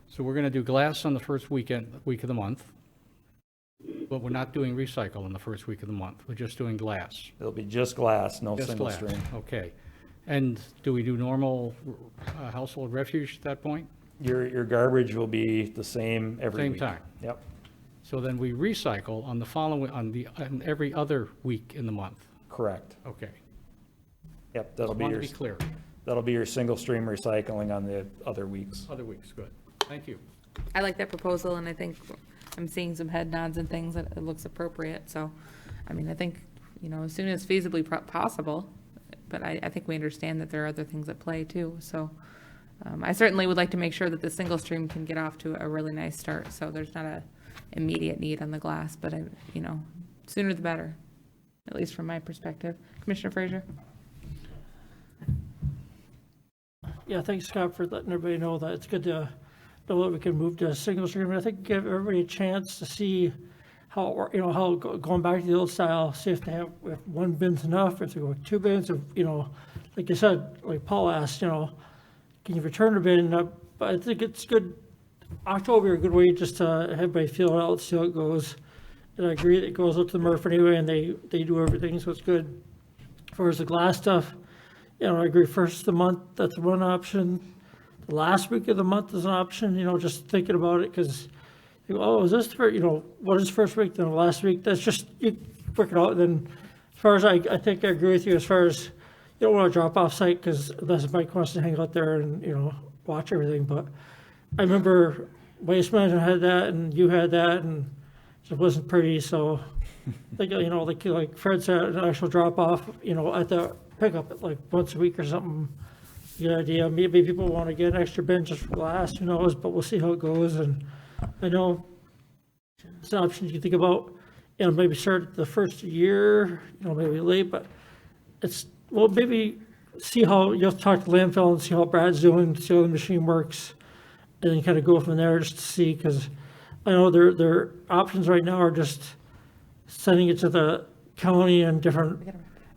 So we're going to do glass on the first week of the month, but we're not doing recycle in the first week of the month. We're just doing glass. It'll be just glass, no Just single glass. stream. Okay. And do we do normal household refuge at that point? Your garbage will be the same every Same week. time? Yep, So then we recycle on the following, on every other week in the month? correct. Okay. Yep, Just wanted to be clear. that'll be your single stream recycling on the other weeks. Other weeks, good. Thank you. I like that proposal, and I think I'm seeing some head nods and things that it looks appropriate. So, I mean, I think, you know, as soon as feasibly possible, but I think we understand that there are other things at play too. So I certainly would like to make sure that the single stream can get off to a really nice start. So there's not a immediate need on the glass, but you know, sooner the better, at least from my perspective. Commissioner Frazier? Yeah, thanks, Scott, for letting everybody know that. It's good to know that we can move to a single stream. And I think give everybody a chance to see how, you know, how going back to the old style, see if they have, if one bin's enough, if they go with two bins, if, you know, like you said, like Paul asked, you know, can you return a bin? But I think it's good. October, a good way just to have everybody feel it out, see how it goes. And I agree that it goes up to the MRF anyway, and they do everything, so it's good. As far as the glass stuff, you know, I agree, first of the month, that's one option. The last week of the month is an option, you know, just thinking about it, because, oh, is this for, you know, what is first week, then the last week? That's just, you work it out. Then as far as I think I agree with you as far as, you don't want to drop off site, because unless Mike wants to hang out there and, you know, watch everything. But I remember Waste Management had that, and you had that, and it wasn't pretty, so I think, you know, like Fred said, an actual drop off, you know, at the pickup like once a week or something. Good idea. Maybe people want to get an extra bin just for glass, who knows, but we'll see how it goes. And I know it's an option you think about, you know, maybe start the first year, you know, maybe late, but it's, well, maybe see how, you'll talk to landfill and see how Brad's doing, see how the machine works, and then kind of go from there just to see, because I know their options right now are just sending it to the county and different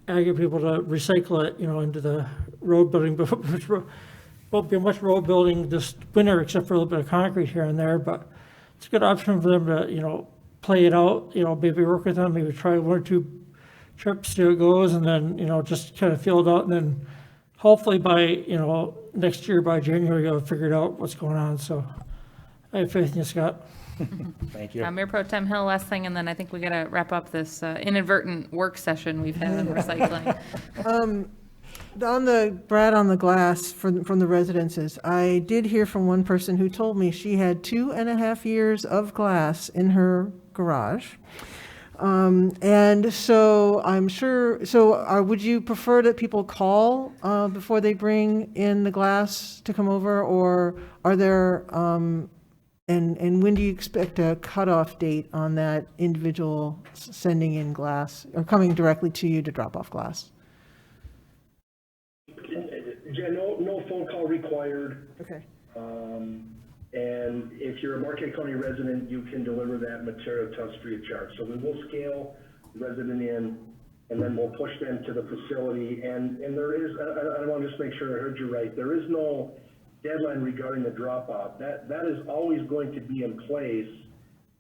ag people to recycle it, you know, into the road building, but won't be much road building this winter except for a little bit of concrete here and there, but it's a good option for them to, you know, play it out, you know, maybe work with them, maybe try one or two trips, see how it goes, and then, you know, just kind of feel it out, and then hopefully by, you know, next year, by January, you'll have figured out what's going on, so I have faith in you, Scott. Thank you. Mayor Pro Tem Hill, last thing, and then I think we got to wrap up this inadvertent work session we've had on recycling. Brad, on the glass from the residences, I did hear from one person who told me she had 2.5 years of glass in her garage. And so I'm sure, would you prefer that people call before they bring in the glass to come over? Or are there, and when do you expect a cutoff date on that individual sending in glass or coming directly to you to drop off glass? Jen, no phone call required. Okay. And if you're a Marquette County resident, you can deliver that material to us free of charge. So we will scale the resident in, and then we'll push them to the facility. And there is, I want to just make sure I heard you right, there is no deadline regarding the drop-off. That is always going to be in place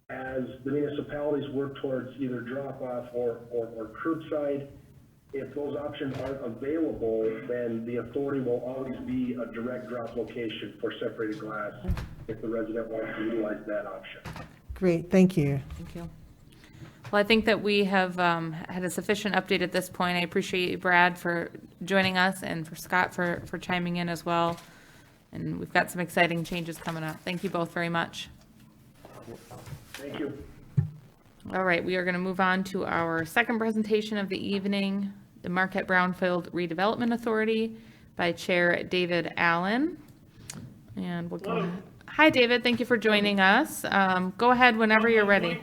as the municipalities work towards either drop-off or curbside. If those options aren't available, then the authority will always be a direct drop location for separated glass if the resident wants to utilize that option. Great, thank you. Thank you. Well, I think that we have had a sufficient update at this point. I appreciate you, Brad, for joining us, and for Scott for chiming in as well. And we've got some exciting changes coming up. Thank you both very much. Thank you. All right, we are going to move on to our second presentation of the evening, the Marquette Brownfield Redevelopment Authority by Chair David Allen. And we'll go ahead. Hi, David. Thank you for joining us. Go ahead whenever you're ready.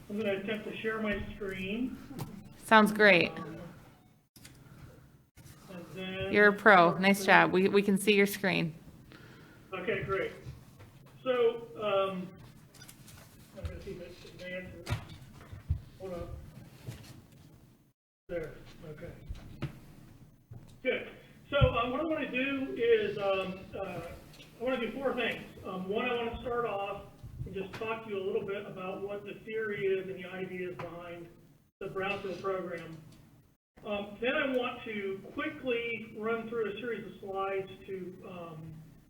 I'm going to attempt to share my screen. Sounds great. You're a pro. Nice job. We can see your screen. Okay, great. So, I'm going to see if it's advances. Hold on. There. Okay. Good. So, what I want to do is, I want to do four things. One, I want to start off and just talk to you a little bit about what the theory is and the ideas behind the Brownfield program. Then I want to quickly run through a series of slides to,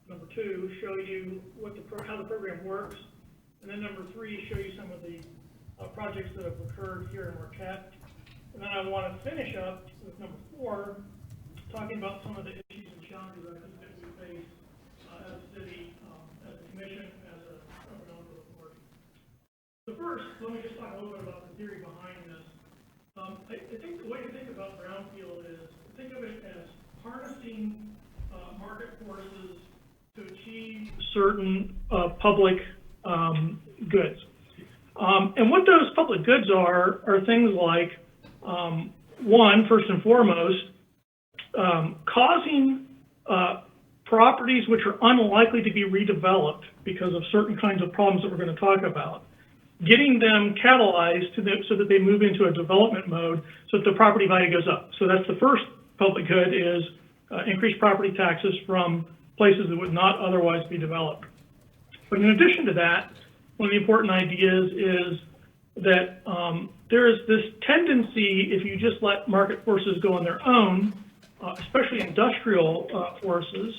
number two, show you how the program works. And then number three, show you some of the projects that have occurred here in Marquette. And then I want to finish up with number four, talking about some of the issues and challenges I think that we face as a city, as a commission, as a governmental authority. So first, let me just talk a little bit about the theory behind this. I think the way to think about brownfield is, think of it as harnessing market forces to achieve certain public goods. And what those public goods are things like, one, first and foremost, causing properties which are unlikely to be redeveloped because of certain kinds of problems that we're going to talk about, getting them catalyzed so that they move into a development mode so that the property value goes up. So that's the first public good, is increased property taxes from places that would not otherwise be developed. But in addition to that, one of the important ideas is that there is this tendency, if you just let market forces go on their own, especially industrial forces,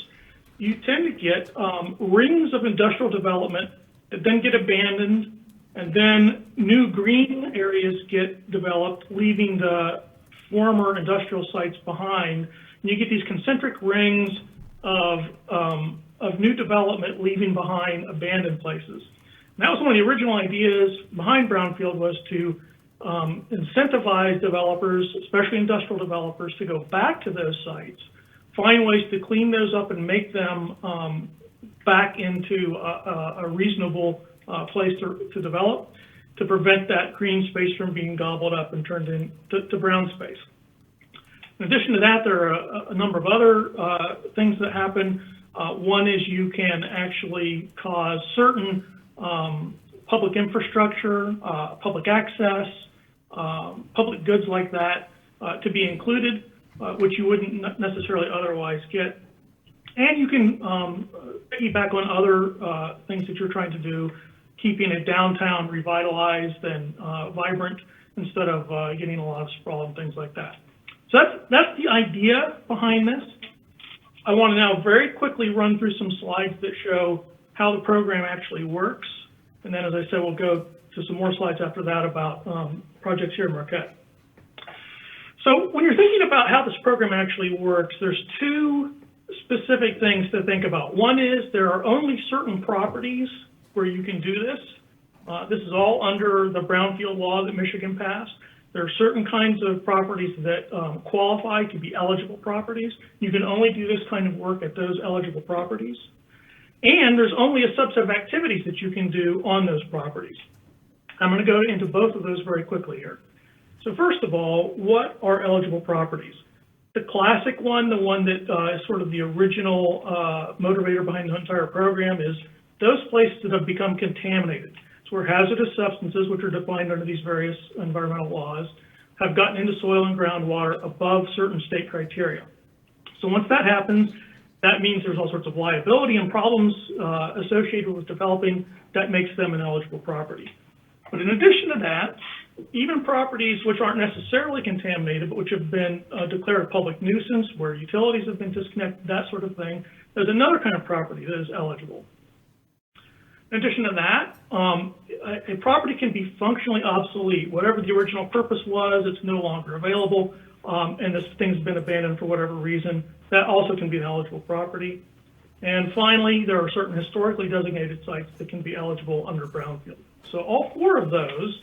you tend to get rings of industrial development that then get abandoned, and then new green areas get developed, leaving the former industrial sites behind. And you get these concentric rings of new development leaving behind abandoned places. And that was one of the original ideas behind Brownfield, was to incentivize developers, especially industrial developers, to go back to those sites, find ways to clean those up and make them back into a reasonable place to develop, to prevent that green space from being gobbled up and turned into brown space. In addition to that, there are a number of other things that happen. One is you can actually cause certain public infrastructure, public access, public goods like that to be included, which you wouldn't necessarily otherwise get. And you can piggyback on other things that you're trying to do, keeping a downtown revitalized and vibrant instead of getting a lot of sprawl and things like that. So that's the idea behind this. I want to now very quickly run through some slides that show how the program actually works. And then, as I said, we'll go to some more slides after that about projects here in Marquette. So when you're thinking about how this program actually works, there's two specific things to think about. One is there are only certain properties where you can do this. This is all under the brownfield law that Michigan passed. There are certain kinds of properties that qualify to be eligible properties. You can only do this kind of work at those eligible properties. And there's only a subset of activities that you can do on those properties. I'm going to go into both of those very quickly here. So first of all, what are eligible properties? The classic one, the one that is sort of the original motivator behind the entire program, is those places that have become contaminated. It's where hazardous substances, which are defined under these various environmental laws, have gotten into soil and groundwater above certain state criteria. So once that happens, that means there's all sorts of liability and problems associated with developing. That makes them an eligible property. But in addition to that, even properties which aren't necessarily contaminated, but which have been declared a public nuisance, where utilities have been disconnected, that sort of thing, there's another kind of property that is eligible. In addition to that, a property can be functionally obsolete. Whatever the original purpose was, it's no longer available, and this thing's been abandoned for whatever reason. That also can be an eligible property. And finally, there are certain historically designated sites that can be eligible under brownfield. So all four of those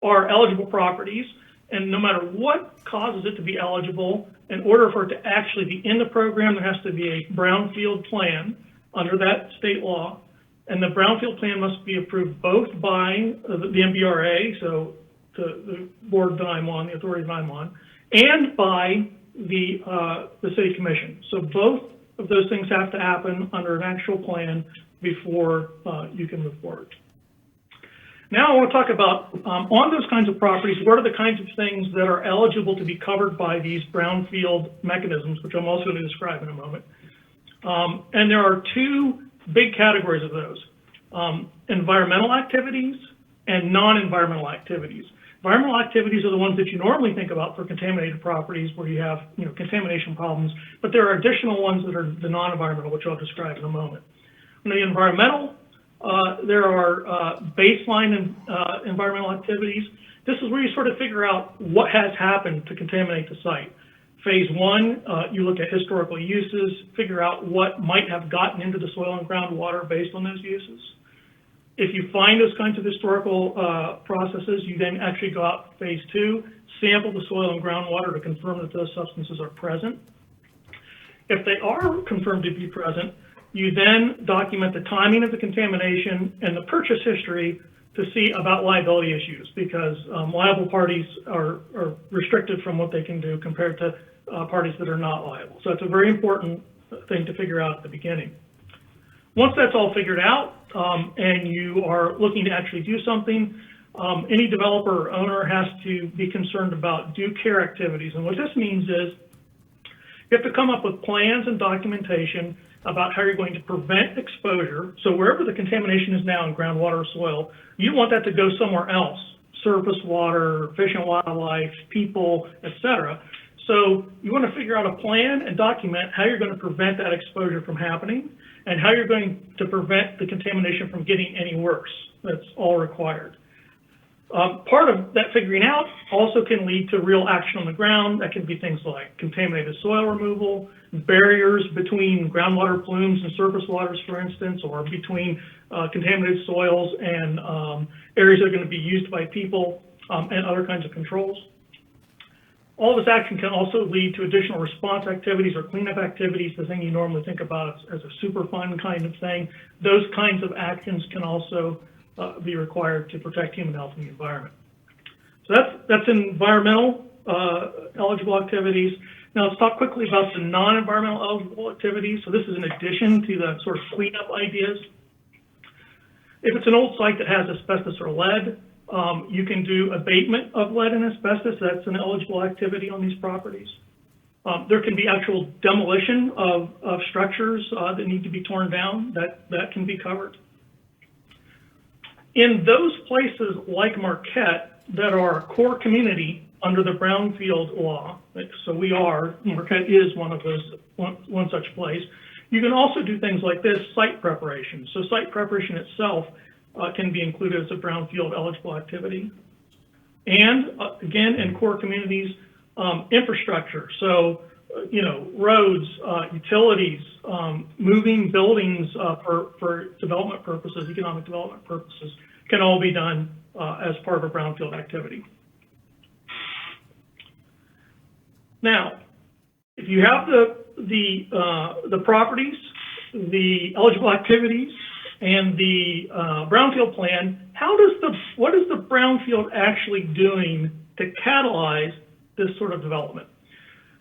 are eligible properties, and no matter what causes it to be eligible, in order for it to actually be in the program, there has to be a brownfield plan under that state law, and the brownfield plan must be approved both by the MBRA, so the board that I'm on, the authority that I'm on, and by the city commission. So both of those things have to happen under an actual plan before you can move forward. Now I want to talk about, on those kinds of properties, what are the kinds of things that are eligible to be covered by these brownfield mechanisms, which I'm also going to describe in a moment. And there are two big categories of those, environmental activities and non-environmental activities. Environmental activities are the ones that you normally think about for contaminated properties where you have contamination problems, but there are additional ones that are the non-environmental, which I'll describe in a moment. On the environmental, there are baseline environmental activities. This is where you sort of figure out what has happened to contaminate the site. Phase one, you look at historical uses, figure out what might have gotten into the soil and groundwater based on those uses. If you find those kinds of historical processes, you then actually go out to phase two, sample the soil and groundwater to confirm that those substances are present. If they are confirmed to be present, you then document the timing of the contamination and the purchase history to see about liability issues, because liable parties are restricted from what they can do compared to parties that are not liable. So it's a very important thing to figure out at the beginning. Once that's all figured out and you are looking to actually do something, any developer or owner has to be concerned about due care activities. And what this means is you have to come up with plans and documentation about how you're going to prevent exposure. So wherever the contamination is now in groundwater or soil, you want that to go somewhere else, surface water, fish and wildlife, people, etc. So you want to figure out a plan and document how you're going to prevent that exposure from happening and how you're going to prevent the contamination from getting any worse. That's all required. Part of that figuring out also can lead to real action on the ground. That can be things like contaminated soil removal, barriers between groundwater plumes and surface waters, for instance, or between contaminated soils and areas that are going to be used by people and other kinds of controls. All this action can also lead to additional response activities or cleanup activities, the thing you normally think about as a Superfund kind of thing. Those kinds of actions can also be required to protect human health and the environment. So that's environmental eligible activities. Now let's talk quickly about the non-environmental eligible activities. So this is in addition to the sort of cleanup ideas. If it's an old site that has asbestos or lead, you can do abatement of lead and asbestos. That's an eligible activity on these properties. There can be actual demolition of structures that need to be torn down. That can be covered. In those places like Marquette that are a core community under the brownfield law, so Marquette is one of those, one such place, you can also do things like this, site preparation. So site preparation itself can be included as a brownfield eligible activity. And again, in core communities, infrastructure. So, roads, utilities, moving buildings for development purposes, economic development purposes can all be done as part of a brownfield activity. Now, if you have the properties, the eligible activities, and the brownfield plan, what is the brownfield actually doing to catalyze this sort of development?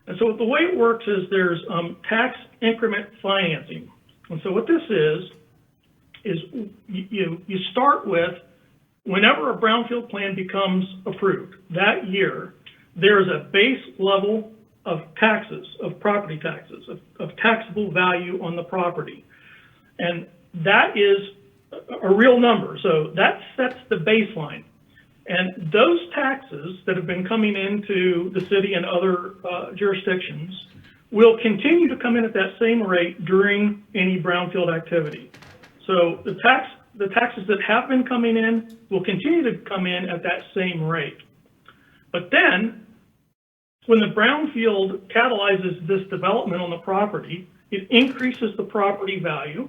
And so the way it works is there's tax increment financing. And so what this is you start with, whenever a brownfield plan becomes approved that year, there's a base level of taxes, of property taxes, of taxable value on the property. And that is a real number. So that sets the baseline. And those taxes that have been coming into the city and other jurisdictions will continue to come in at that same rate during any brownfield activity. So the taxes that have been coming in will continue to come in at that same rate. But then, when the brownfield catalyzes this development on the property, it increases the property value,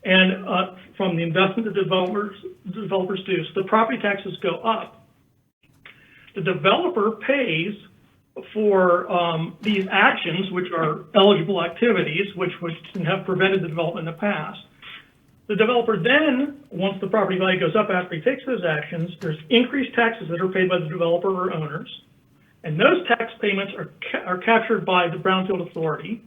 and from the investment that developers do, so the property taxes go up. The developer pays for these actions, which are eligible activities, which would have prevented the development in the past. The developer then, once the property value goes up after he takes those actions, there's increased taxes that are paid by the developer or owners, and those tax payments are captured by the Brownfield Authority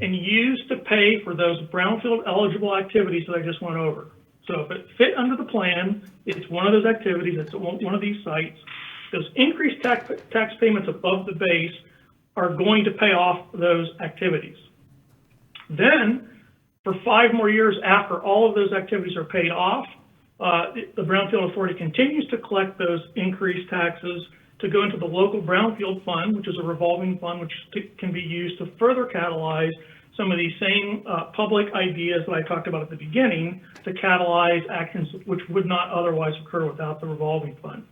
and used to pay for those brownfield eligible activities that I just went over. So if it fit under the plan, it's one of those activities, it's one of these sites. Those increased tax payments above the base are going to pay off those activities. Then, for 5 more years after all of those activities are paid off, the Brownfield Authority continues to collect those increased taxes to go into the local brownfield fund, which is a revolving fund which can be used to further catalyze some of these same public ideas that I talked about at the beginning, to catalyze actions which would not otherwise occur without the revolving fund.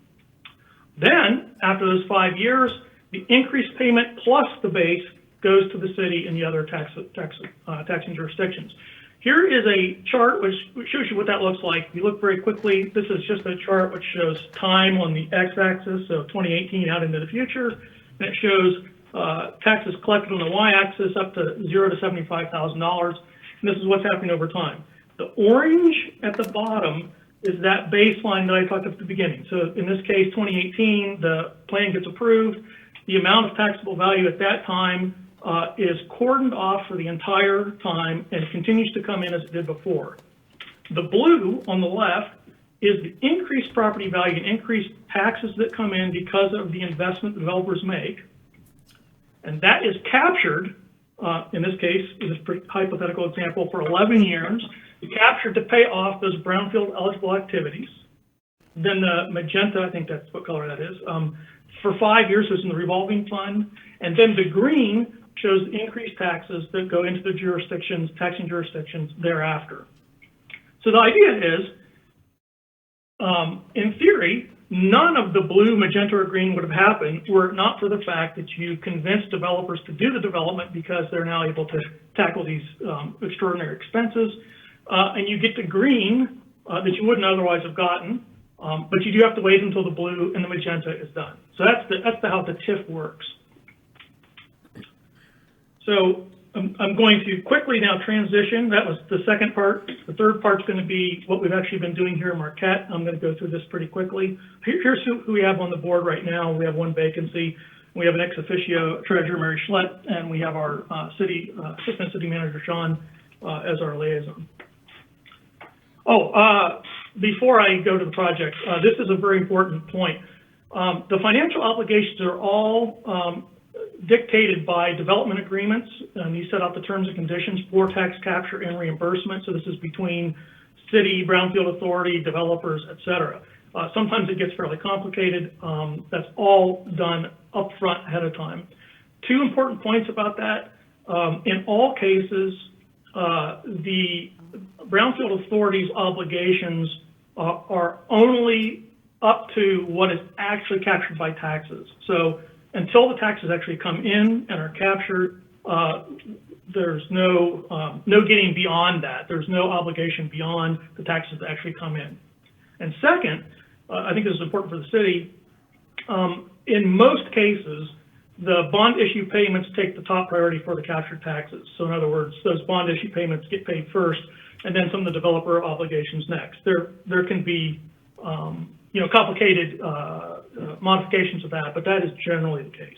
Then, after those 5 years, the increased payment plus the base goes to the city and the other taxing jurisdictions. Here is a chart which shows you what that looks like. If you look very quickly, this is just a chart which shows time on the x-axis, so 2018 out into the future, and it shows taxes collected on the y-axis up to $0 to $75,000, and this is what's happening over time. The orange at the bottom is that baseline that I talked about at the beginning. So in this case, 2018, the plan gets approved. The amount of taxable value at that time is cordoned off for the entire time and continues to come in as it did before. The blue on the left is the increased property value and increased taxes that come in because of the investment developers make. And that is captured, in this case, in this hypothetical example, for 11 years, captured to pay off those brownfield eligible activities. Then the magenta, I think that's what color that is, for 5 years is in the revolving fund. And then the green shows the increased taxes that go into the jurisdictions, taxing jurisdictions thereafter. So the idea is, in theory, none of the blue, magenta, or green would have happened were it not for the fact that you convinced developers to do the development because they're now able to tackle these extraordinary expenses. And you get the green that you wouldn't otherwise have gotten, but you do have to wait until the blue and the magenta is done. So that's how the TIF works. So I'm going to quickly now transition. That was the second part. The third part's going to be what we've actually been doing here in Marquette. I'm going to go through this pretty quickly. Here's who we have on the board right now. We have one vacancy. We have an ex officio treasurer, Mary Schlett, and we have our assistant city manager, Sean, as our liaison. Before I go to the project, this is a very important point. The financial obligations are all dictated by development agreements, and these set out the terms and conditions for tax capture and reimbursement. So this is between city, brownfield authority, developers, et cetera. Sometimes it gets fairly complicated. That's all done upfront ahead of time. 2 important points about that. In all cases, the brownfield authority's obligations are only up to what is actually captured by taxes. So until the taxes actually come in and are captured, there's no getting beyond that. There's no obligation beyond the taxes that actually come in. And second, I think this is important for the city, in most cases, the bond issue payments take the top priority for the captured taxes. So in other words, those bond issue payments get paid first, and then some of the developer obligations next. There can be, complicated modifications of that, but that is generally the case.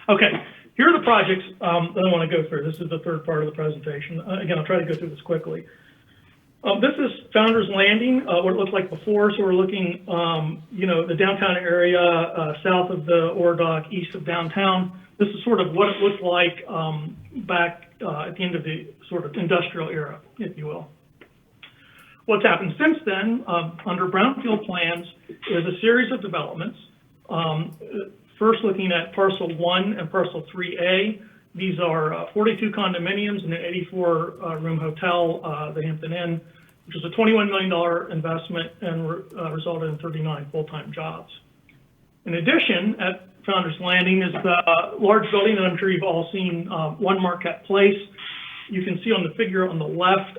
Okay, here are the projects that I want to go through. This is the third part of the presentation. Again, I'll try to go through this quickly. This is Founders Landing, what it looked like before. So we're looking, the downtown area, south of the ore dock, east of downtown. This is sort of what it looked like back at the end of the sort of industrial era, if you will. What's happened since then, under brownfield plans, is a series of developments. First, looking at parcel 1 and parcel 3A. These are 42 condominiums and an 84-room hotel, the Hampton Inn, which is a $21 million investment and resulted in 39 full-time jobs. In addition, at Founders Landing is the large building that I'm sure you've all seen, One Marquette Place. You can see on the figure on the left,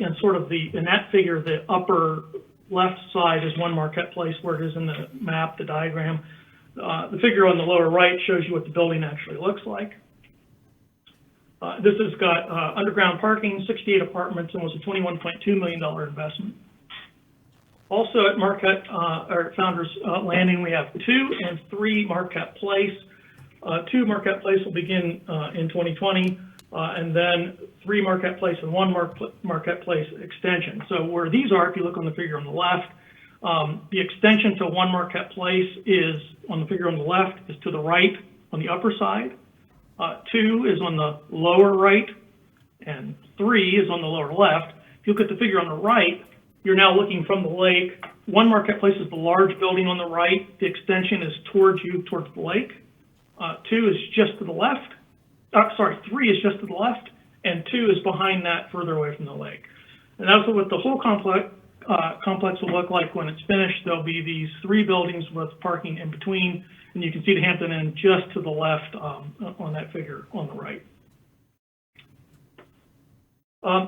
and sort of in that figure, the upper left side is One Marquette Place, where it is in the map, the diagram. The figure on the lower right shows you what the building actually looks like. This has got underground parking, 68 apartments, and was a $21.2 million investment. Also at Marquette, or Founders Landing, we have 2 and 3 Marquette Place. 2 Marquette Place will begin in 2020, and then 3 Marquette Place and 1 Marquette Place extension. So where these are, if you look on the figure on the left, the extension to 1 Marquette Place is, on the figure on the left, is to the right on the upper side. 2 is on the lower right, and 3 is on the lower left. If you look at the figure on the right, you're now looking from the lake. 1 Marquette Place is the large building on the right. The extension is towards you, towards the lake. 2 is just to the left. 3 is just to the left, and 2 is behind that, further away from the lake. And that's what the whole complex will look like when it's finished. There'll be these 3 buildings with parking in between, and you can see the Hampton Inn just to the left on that figure on the right.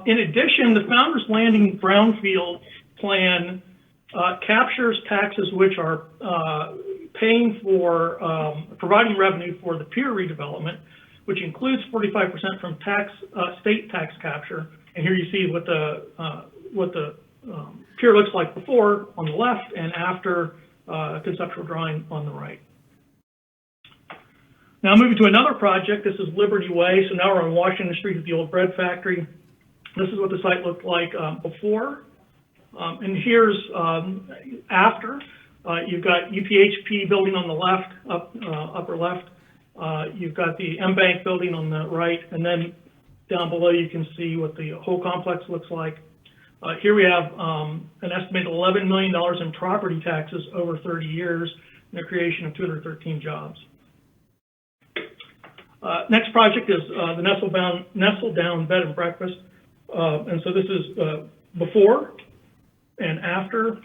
In addition, the Founders Landing Brownfield plan captures taxes which are paying for, providing revenue for the pier redevelopment, which includes 45% from state tax capture. And here you see what the pier looks like before on the left and after conceptual drawing on the right. Now moving to another project, this is Liberty Way. So now we're on Washington Street at the old bread factory. This is what the site looked like before. And here's after. You've got UPHP building on the left, upper left. You've got the M-Bank building on the right. And then down below you can see what the whole complex looks like. Here we have an estimated $11 million in property taxes over 30 years and the creation of 213 jobs. Next project is the Nestle Down Bed and Breakfast. And so this is before and after.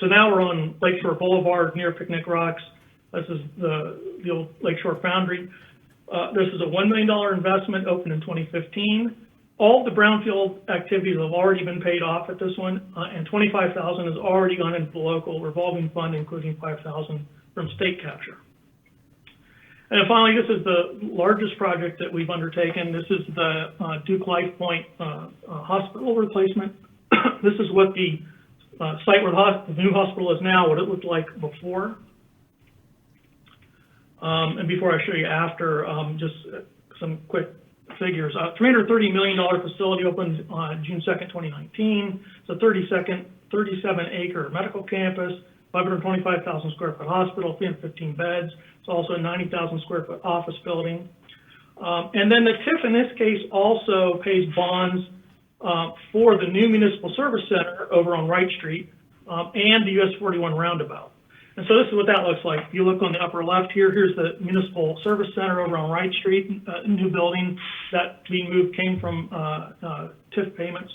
So now we're on Lakeshore Boulevard near Picnic Rocks. This is the old Lakeshore Foundry. This is a $1 million investment, opened in 2015. All the brownfield activities have already been paid off at this one, and $25,000 has already gone into the local revolving fund, including $5,000 from state capture. And finally, this is the largest project that we've undertaken. This is the Duke Life Point hospital replacement. This is what the site where the new hospital is now, what it looked like before. And before I show you after, just some quick figures. $330 million facility opened on June 2nd, 2019. It's a 37-acre medical campus, 525,000 square foot hospital, 315 beds. It's also a 90,000 square foot office building. And then the TIF in this case also pays bonds for the new municipal service center over on Wright Street and the US 41 roundabout. And so this is what that looks like. If you look on the upper left here, here's the municipal service center over on Wright Street, new building that being moved came from TIF payments.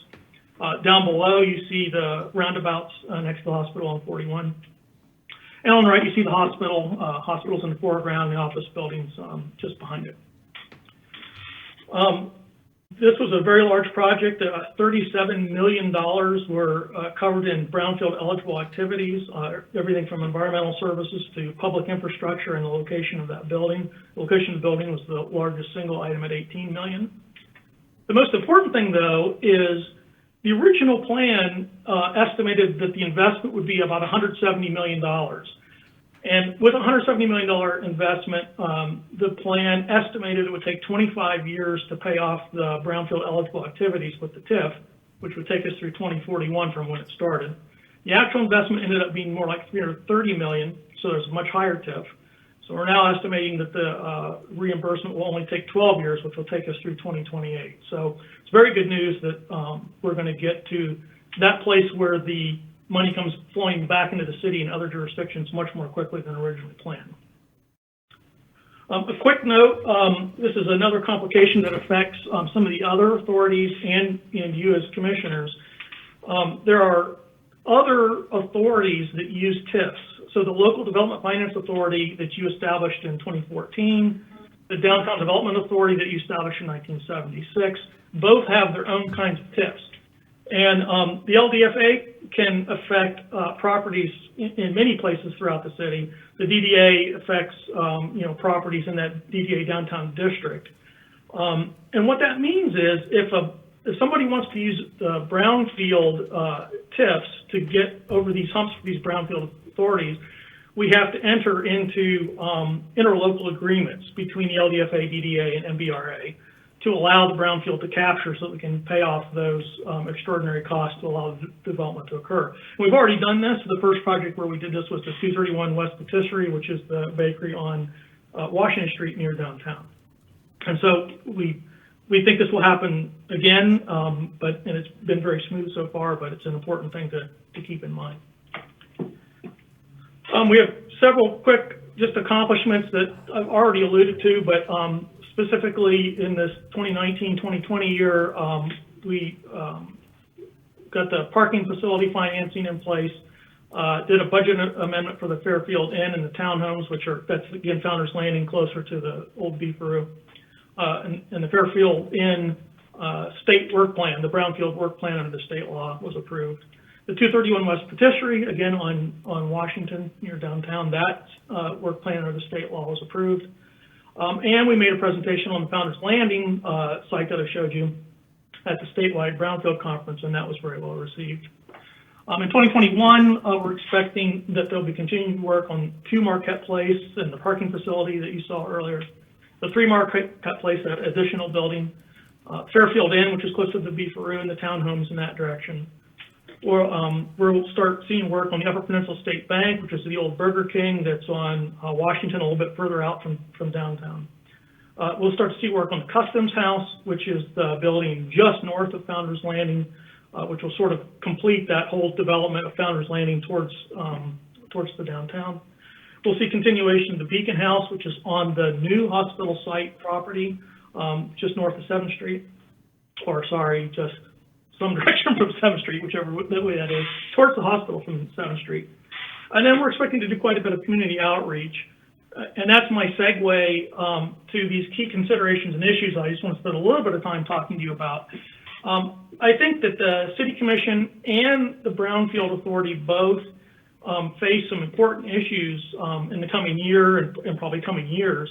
Down below, you see the roundabouts next to the hospital on 41. And on the right, you see the hospital, hospitals in the foreground, the office buildings just behind it. This was a very large project. $37 million were covered in brownfield eligible activities, everything from environmental services to public infrastructure and the location of that building. The location of the building was the largest single item at $18 million. The most important thing, though, is the original plan estimated that the investment would be about $170 million. And with a $170 million investment, the plan estimated it would take 25 years to pay off the brownfield eligible activities with the TIF, which would take us through 2041 from when it started. The actual investment ended up being more like $330 million, so there's a much higher TIF. So we're now estimating that the reimbursement will only take 12 years, which will take us through 2028. So it's very good news that we're going to get to that place where the money comes flowing back into the city and other jurisdictions much more quickly than originally planned. A quick note, this is another complication that affects some of the other authorities and you as commissioners. There are other authorities that use TIFs. So the Local Development Finance Authority that you established in 2014, the Downtown Development Authority that you established in 1976, both have their own kinds of TIFs. And the LDFA can affect properties in many places throughout the city. The DDA affects properties in that DDA downtown district. And what that means is if somebody wants to use the brownfield TIFs to get over these humps for these brownfield authorities, we have to enter into interlocal agreements between the LDFA, DDA, and MBRA to allow the brownfield to capture so that we can pay off those extraordinary costs to allow the development to occur. And we've already done this. The first project where we did this was the 231 West Patisserie, which is the bakery on Washington Street near downtown. And so we think this will happen again, and it's been very smooth so far, but it's an important thing to keep in mind. We have several quick just accomplishments that I've already alluded to, but specifically in this 2019-2020 year, we got the parking facility financing in place, did a budget amendment for the Fairfield Inn and the townhomes, that's again Founders Landing closer to the old Beefaroo, and the Fairfield Inn state work plan, the brownfield work plan under the state law was approved. The 231 West Patisserie, again on Washington near downtown, that work plan under the state law was approved. And we made a presentation on the Founders Landing site that I showed you at the statewide Brownfield Conference, and that was very well received. In 2021, we're expecting that there'll be continued work on 2 Marquette Place and the parking facility that you saw earlier, the 3 Marquette Place, that additional building, Fairfield Inn, which is close to the Beefaroo, and the townhomes in that direction. We'll start seeing work on the Upper Peninsula State Bank, which is the old Burger King that's on Washington, a little bit further out from downtown. We'll start to see work on the Customs House, which is the building just north of Founders Landing, which will sort of complete that whole development of Founders Landing towards the downtown. We'll see continuation of the Beacon House, which is on the new hospital site property, just north of 7th Street, or sorry, just some direction from 7th Street, whichever way that is, towards the hospital from 7th Street. And then we're expecting to do quite a bit of community outreach. And that's my segue to these key considerations and issues I just want to spend a little bit of time talking to you about. I think that the City Commission and the Brownfield Authority both face some important issues in the coming year and probably coming years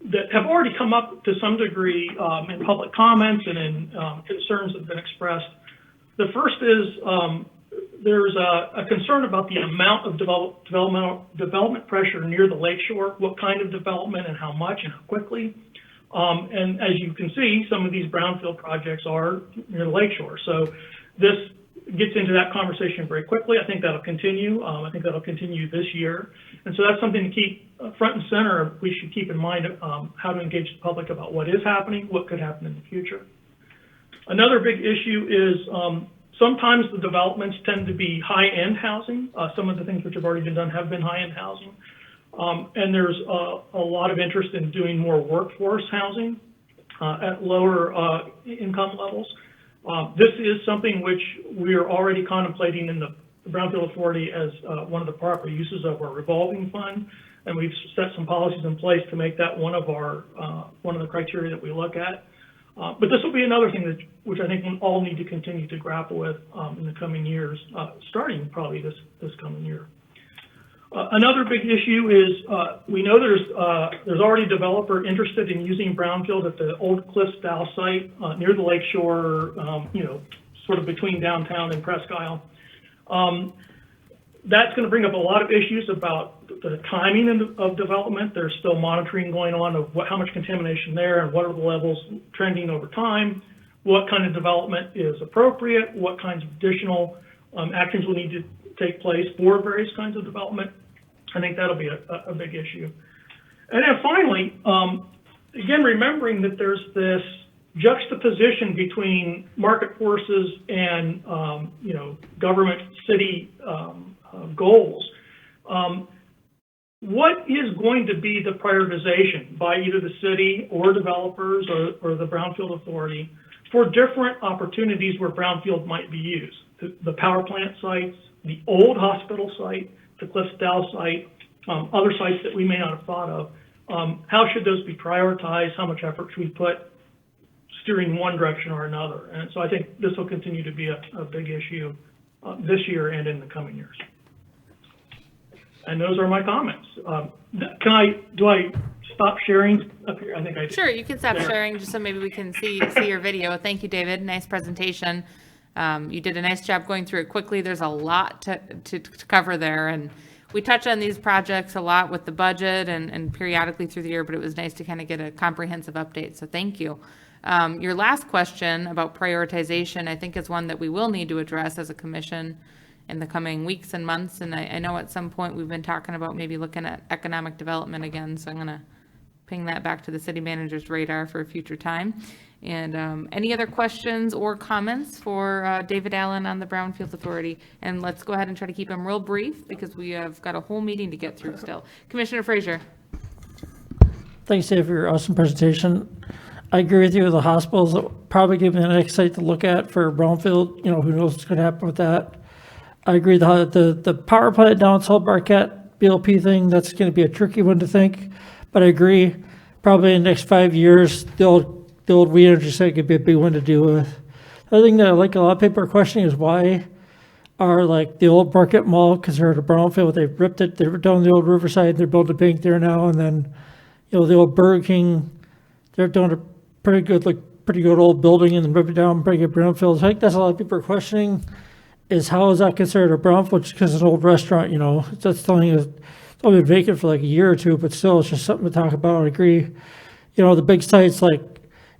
that have already come up to some degree in public comments and in concerns that have been expressed. The first is there's a concern about the amount of development pressure near the lakeshore, what kind of development and how much and how quickly. And as you can see, some of these brownfield projects are near the lakeshore. So this gets into that conversation very quickly. I think that'll continue. I think that'll continue this year. And so that's something to keep front and center. We should keep in mind how to engage the public about what is happening, what could happen in the future. Another big issue is sometimes the developments tend to be high-end housing. Some of the things which have already been done have been high-end housing. And there's a lot of interest in doing more workforce housing at lower income levels. This is something which we are already contemplating in the Brownfield Authority as one of the proper uses of our revolving fund, and we've set some policies in place to make that one of the criteria that we look at. But this will be another thing which I think we'll all need to continue to grapple with in the coming years, starting probably this coming year. Another big issue is we know there's already a developer interested in using brownfield at the old Cliffs-Dow site near the lakeshore, sort of between downtown and Presque Isle. That's going to bring up a lot of issues about the timing of development. There's still monitoring going on of how much contamination there and what are the levels trending over time, what kind of development is appropriate, what kinds of additional actions will need to take place for various kinds of development. I think that'll be a big issue. And then finally, again, remembering that there's this juxtaposition between market forces and, government city goals. What is going to be the prioritization by either the city or developers or the Brownfield Authority for different opportunities where brownfield might be used? The power plant sites, the old hospital site, the Cliffs-Dow site, other sites that we may not have thought of. How should those be prioritized? How much effort should we put steering one direction or another? And so I think this will continue to be a big issue this year and in the coming years. And those are my comments. Do I stop sharing up here? I think I did. Sure, you can stop sharing just so maybe we can see your video. Thank you, David. Nice presentation. You did a nice job going through it quickly. There's a lot to cover there. And we touch on these projects a lot with the budget and periodically through the year, but it was nice to kind of get a comprehensive update. So thank you. Your last question about prioritization, I think is one that we will need to address as a commission in the coming weeks and months. And I know at some point we've been talking about maybe looking at economic development again. So I'm going to ping that back to the city manager's radar for a future time. And any other questions or comments for David Allen on the Brownfield Authority? And let's go ahead and try to keep him real brief because we have got a whole meeting to get through still. Commissioner Frazier. Thanks, Dave, for your awesome presentation. I agree with you. The hospitals probably give me the next site to look at for Brownfield. Who knows what's going to happen with that. I agree. The power plant down at Salt Marquette BLP thing, that's going to be a tricky one to think. But I agree. Probably in the next 5 years, the old we energy site could be a big one to deal with. The other thing that I like a lot of people are questioning is why are like the old Marquette Mall considered a brownfield? They ripped it. They ripped down the old Riverside. They're building a bank there now. And then, the old Burger King, they're doing a pretty good old building and then rip it down, bring it brownfield. I think that's a lot of people are questioning is how is that considered a brownfield just because it's an old restaurant, That's telling you it's only been vacant for like a year or two, but still it's just something to talk about. I agree. The big sites like,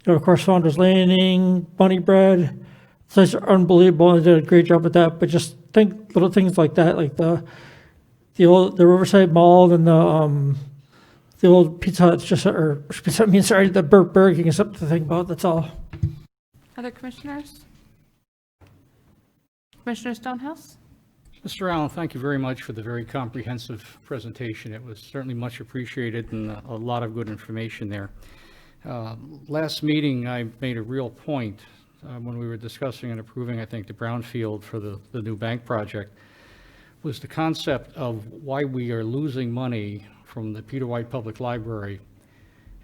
of course, Founders Landing, Bunny Bread, sites are unbelievable. They did a great job with that, but just think little things like that, like the Riverside Mall and the old Pizza Hut, the Burger King is something to think about. That's all. Other commissioners? Commissioner Stonehouse? Mr. Allen, thank you very much for the very comprehensive presentation. It was certainly much appreciated and a lot of good information there. Last meeting, I made a real point when we were discussing and approving, I think, the brownfield for the new bank project, was the concept of why we are losing money from the Peter White Public Library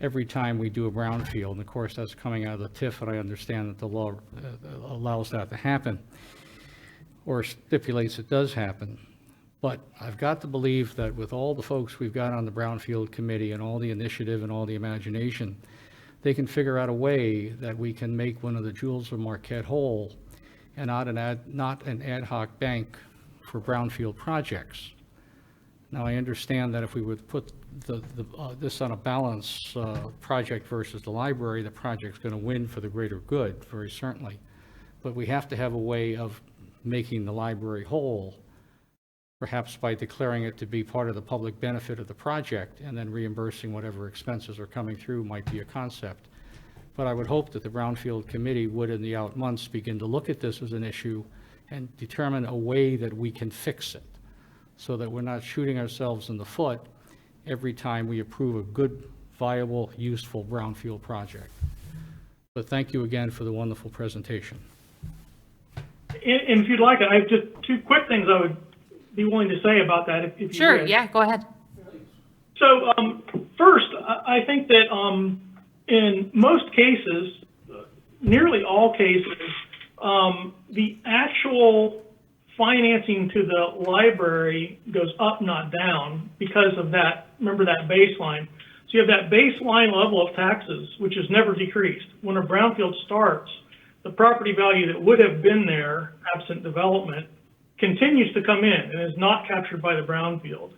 every time we do a brownfield. And of course, that's coming out of the TIF, and I understand that the law allows that to happen, or stipulates it does happen. But I've got to believe that with all the folks we've got on the Brownfield Committee and all the initiative and all the imagination, they can figure out a way that we can make one of the jewels of Marquette whole and not an ad hoc bank for brownfield projects. Now, I understand that if we would put this on a balance project versus the library, the project's going to win for the greater good, very certainly. But we have to have a way of making the library whole, perhaps by declaring it to be part of the public benefit of the project and then reimbursing whatever expenses are coming through might be a concept. But I would hope that the Brownfield Committee would, in the out months, begin to look at this as an issue and determine a way that we can fix it so that we're not shooting ourselves in the foot every time we approve a good, viable, useful brownfield project. But thank you again for the wonderful presentation. And if you'd like, I have just two quick things I would be willing to say about that. If you Sure, would. yeah, go ahead. So first, I think that in most cases, cases, the actual financing to the library goes up, not down, because of that, remember that baseline. So you have that baseline level of taxes, which is never decreased. When a brownfield starts, the property value that would have been there, absent development, continues to come in and is not captured by the brownfield.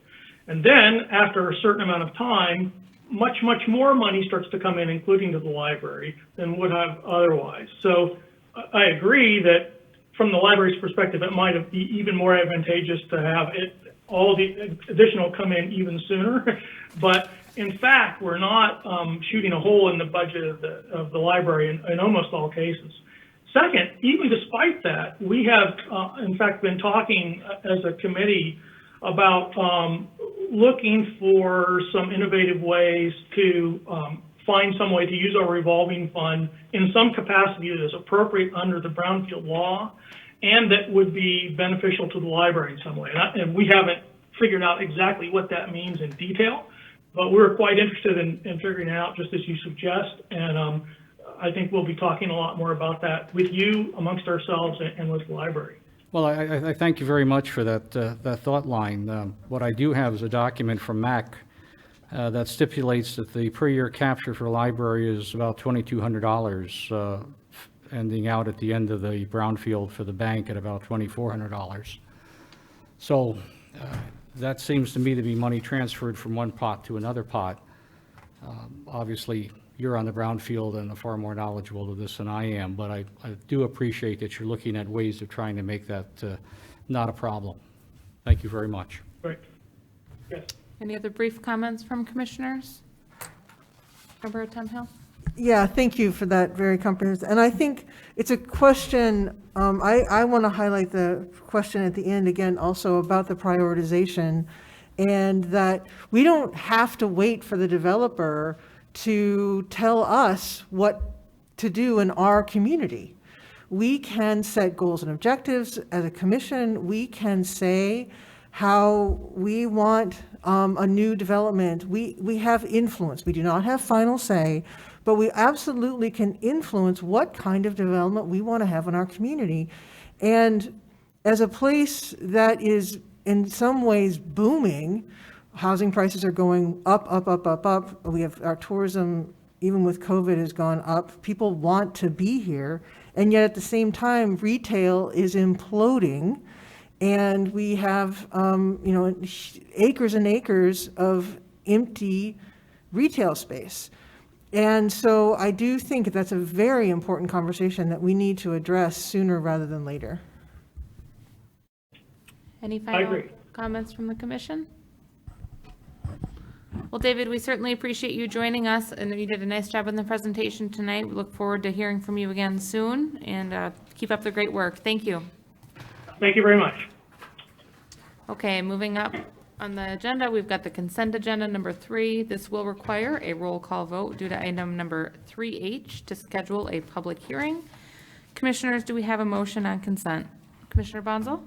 And then, after a certain amount of time, much more money starts to come in, including to the library, than would have otherwise. So I agree that from the library's perspective, it might be even more advantageous to have all the additional come in even sooner. But in fact, we're not shooting a hole in the budget of the library in almost all cases. Second, even despite that, we have, in fact, been talking as a committee about looking for some innovative ways to find some way to use our revolving fund in some capacity that is appropriate under the brownfield law and that would be beneficial to the library in some way. And we haven't figured out exactly what that means in detail, but we're quite interested in figuring it out, just as you suggest. And I think we'll be talking a lot more about that with you, amongst ourselves, and with the library. Well, I thank you very much for that thought line. What I do have is a document from MAC that stipulates that the per year capture for the library is about $2,200, ending out at the end of the brownfield for the bank at about $2,400. So that seems to me to be money transferred from one pot to another pot. Obviously, you're on the brownfield and are far more knowledgeable of this than I am, but I do appreciate that you're looking at ways of trying to make that not a problem. Thank you very much. Right. Yes. Any other brief comments from commissioners? Member Temhill? Yeah, thank you for that very comprehensive. And I think it's a question, I want to highlight the question at the end again also about the prioritization, and that we don't have to wait for the developer to tell us what to do in our community. We can set goals and objectives as a commission. We can say how we want a new development. We have influence. We do not have final say, but we absolutely can influence what kind of development we want to have in our community. And as a place that is in some ways booming, housing prices are going up. We have our tourism, even with COVID, has gone up. People want to be here. And yet at the same time, retail is imploding. And we have, acres and acres of empty retail space. And so I do think that's a very important conversation that we need to address sooner rather than later. Any final comments from the commission? Well, David, we certainly appreciate you joining us, and you did a nice job in the presentation tonight. We look forward to hearing from you again soon, and keep up the great work. Thank you. Thank you very much. Okay, moving up on the agenda, we've got the consent agenda number 3. This will require a roll call vote due to item number 3H to schedule a public hearing. Commissioners, do we have a motion on consent? Commissioner Bonzel?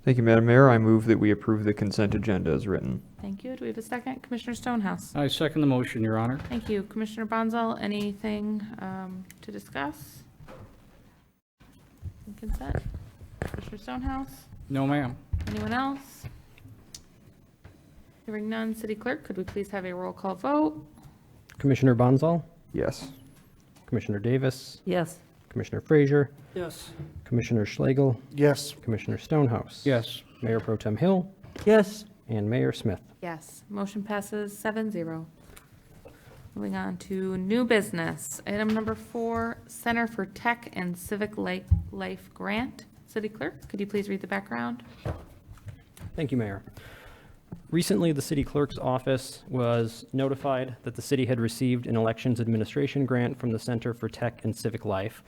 Thank you, Madam Mayor. I move that we approve the consent agenda as written. Thank you. Do we have a second? Commissioner Stonehouse? I second the motion, Your Honor. Thank you. Commissioner Bonzel, anything to discuss? Consent? Commissioner Stonehouse? No, ma'am. Anyone else? Hearing none, City Clerk, could we please have a roll call vote? Commissioner Bonzal, Yes. Commissioner Davis, Yes. Commissioner Frazier, Yes. Commissioner Schlegel, Yes. Commissioner Stonehouse. Yes. Mayor Pro Tem Hill, Yes. and Mayor Smith. Yes, motion passes 7-0. Moving on to new business. Item number 4, Center for Tech and Civic Life Grant. City Clerk, could you please read the background? Thank you, Mayor. Recently, the city clerk's office was notified that the city had received an elections administration grant from the Center for Tech and Civic Life,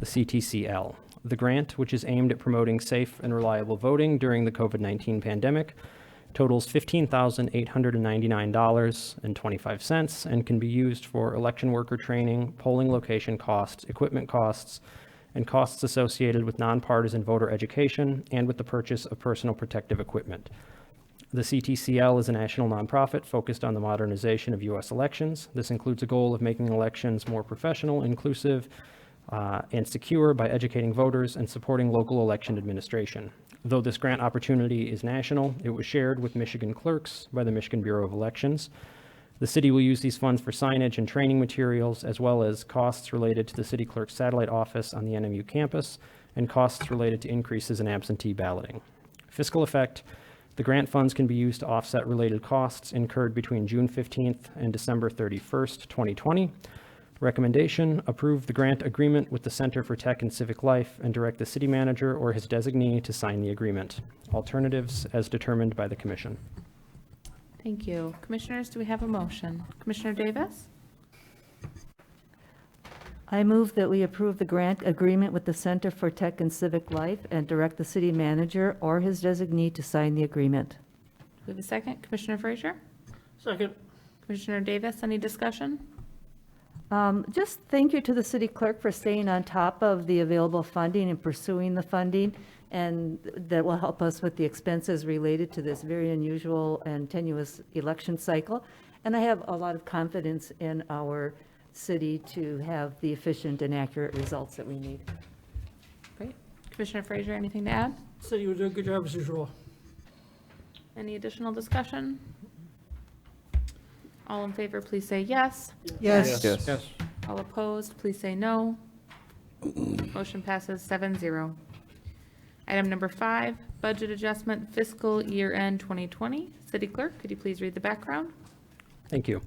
the CTCL. The grant, which is aimed at promoting safe and reliable voting during the COVID-19 pandemic, totals $15,899.25 and can be used for election worker training, polling location costs, equipment costs, and costs associated with nonpartisan voter education and with the purchase of personal protective equipment. The CTCL is a national nonprofit focused on the modernization of U.S. elections. This includes a goal of making elections more professional, inclusive, and secure by educating voters and supporting local election administration. Though this grant opportunity is national, it was shared with Michigan clerks by the Michigan Bureau of Elections. The city will use these funds for signage and training materials, as well as costs related to the city clerk's satellite office on the NMU campus and costs related to increases in absentee balloting. Fiscal effect: the grant funds can be used to offset related costs incurred between June 15th and December 31st, 2020. Recommendation: approve the grant agreement with the Center for Tech and Civic Life and direct the city manager or his designee to sign the agreement. Alternatives as determined by the commission. Thank you. Commissioners, do we have a motion? Commissioner Davis? I move that we approve the grant agreement with the Center for Tech and Civic Life and direct the city manager or his designee to sign the agreement. Do we have a second? Commissioner Frazier? Second. Commissioner Davis, any discussion? Just thank you to the city clerk for staying on top of the available funding and pursuing the funding, and that will help us with the expenses related to this very unusual and tenuous election cycle. And I have a lot of confidence in our city to have the efficient and accurate results that we need. Great. Commissioner Frazier, anything to add? City would do a good job as usual. Any additional discussion? All in favor, please say yes. Yes. Yes. All opposed, please say no. Motion passes 7-0. Item number 5, budget adjustment fiscal year end 2020. City Clerk, could you please read the background? Thank you.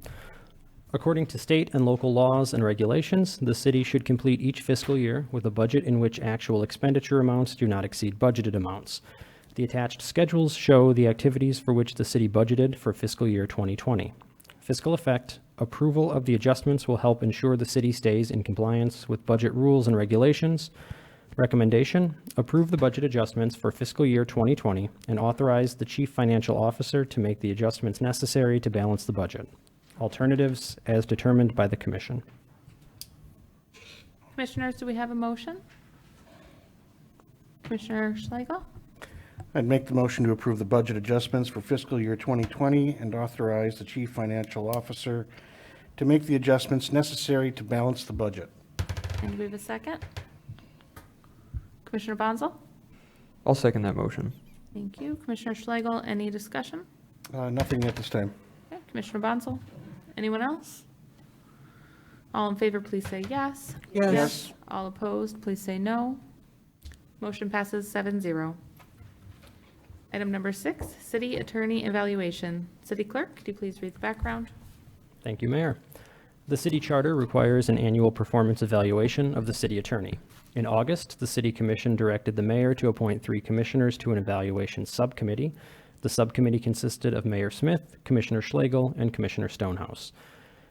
According to state and local laws and regulations, the city should complete each fiscal year with a budget in which actual expenditure amounts do not exceed budgeted amounts. The attached schedules show the activities for which the city budgeted for fiscal year 2020. Fiscal effect: approval of the adjustments will help ensure the city stays in compliance with budget rules and regulations. Recommendation: approve the budget adjustments for fiscal year 2020 and authorize the chief financial officer to make the adjustments necessary to balance the budget. Alternatives as determined by the commission. Commissioners, do we have a motion? Commissioner Schlegel? I'd make the motion to approve the budget adjustments for fiscal year 2020 and authorize the chief financial officer to make the adjustments necessary to balance the budget. And do we have a second? Commissioner Bonzel? I'll second that motion. Thank you. Commissioner Schlegel, any discussion? Nothing at this time. Okay. Commissioner Bonzel? Anyone else? All in favor, please say yes. Yes. All opposed, please say no. Motion passes 7-0. Item number 6, city attorney evaluation. City Clerk, could you please read the background? Thank you, Mayor. The city charter requires an annual performance evaluation of the city attorney. In August, the city commission directed the mayor to appoint 3 commissioners to an evaluation subcommittee. The subcommittee consisted of Mayor Smith, Commissioner Schlegel, and Commissioner Stonehouse.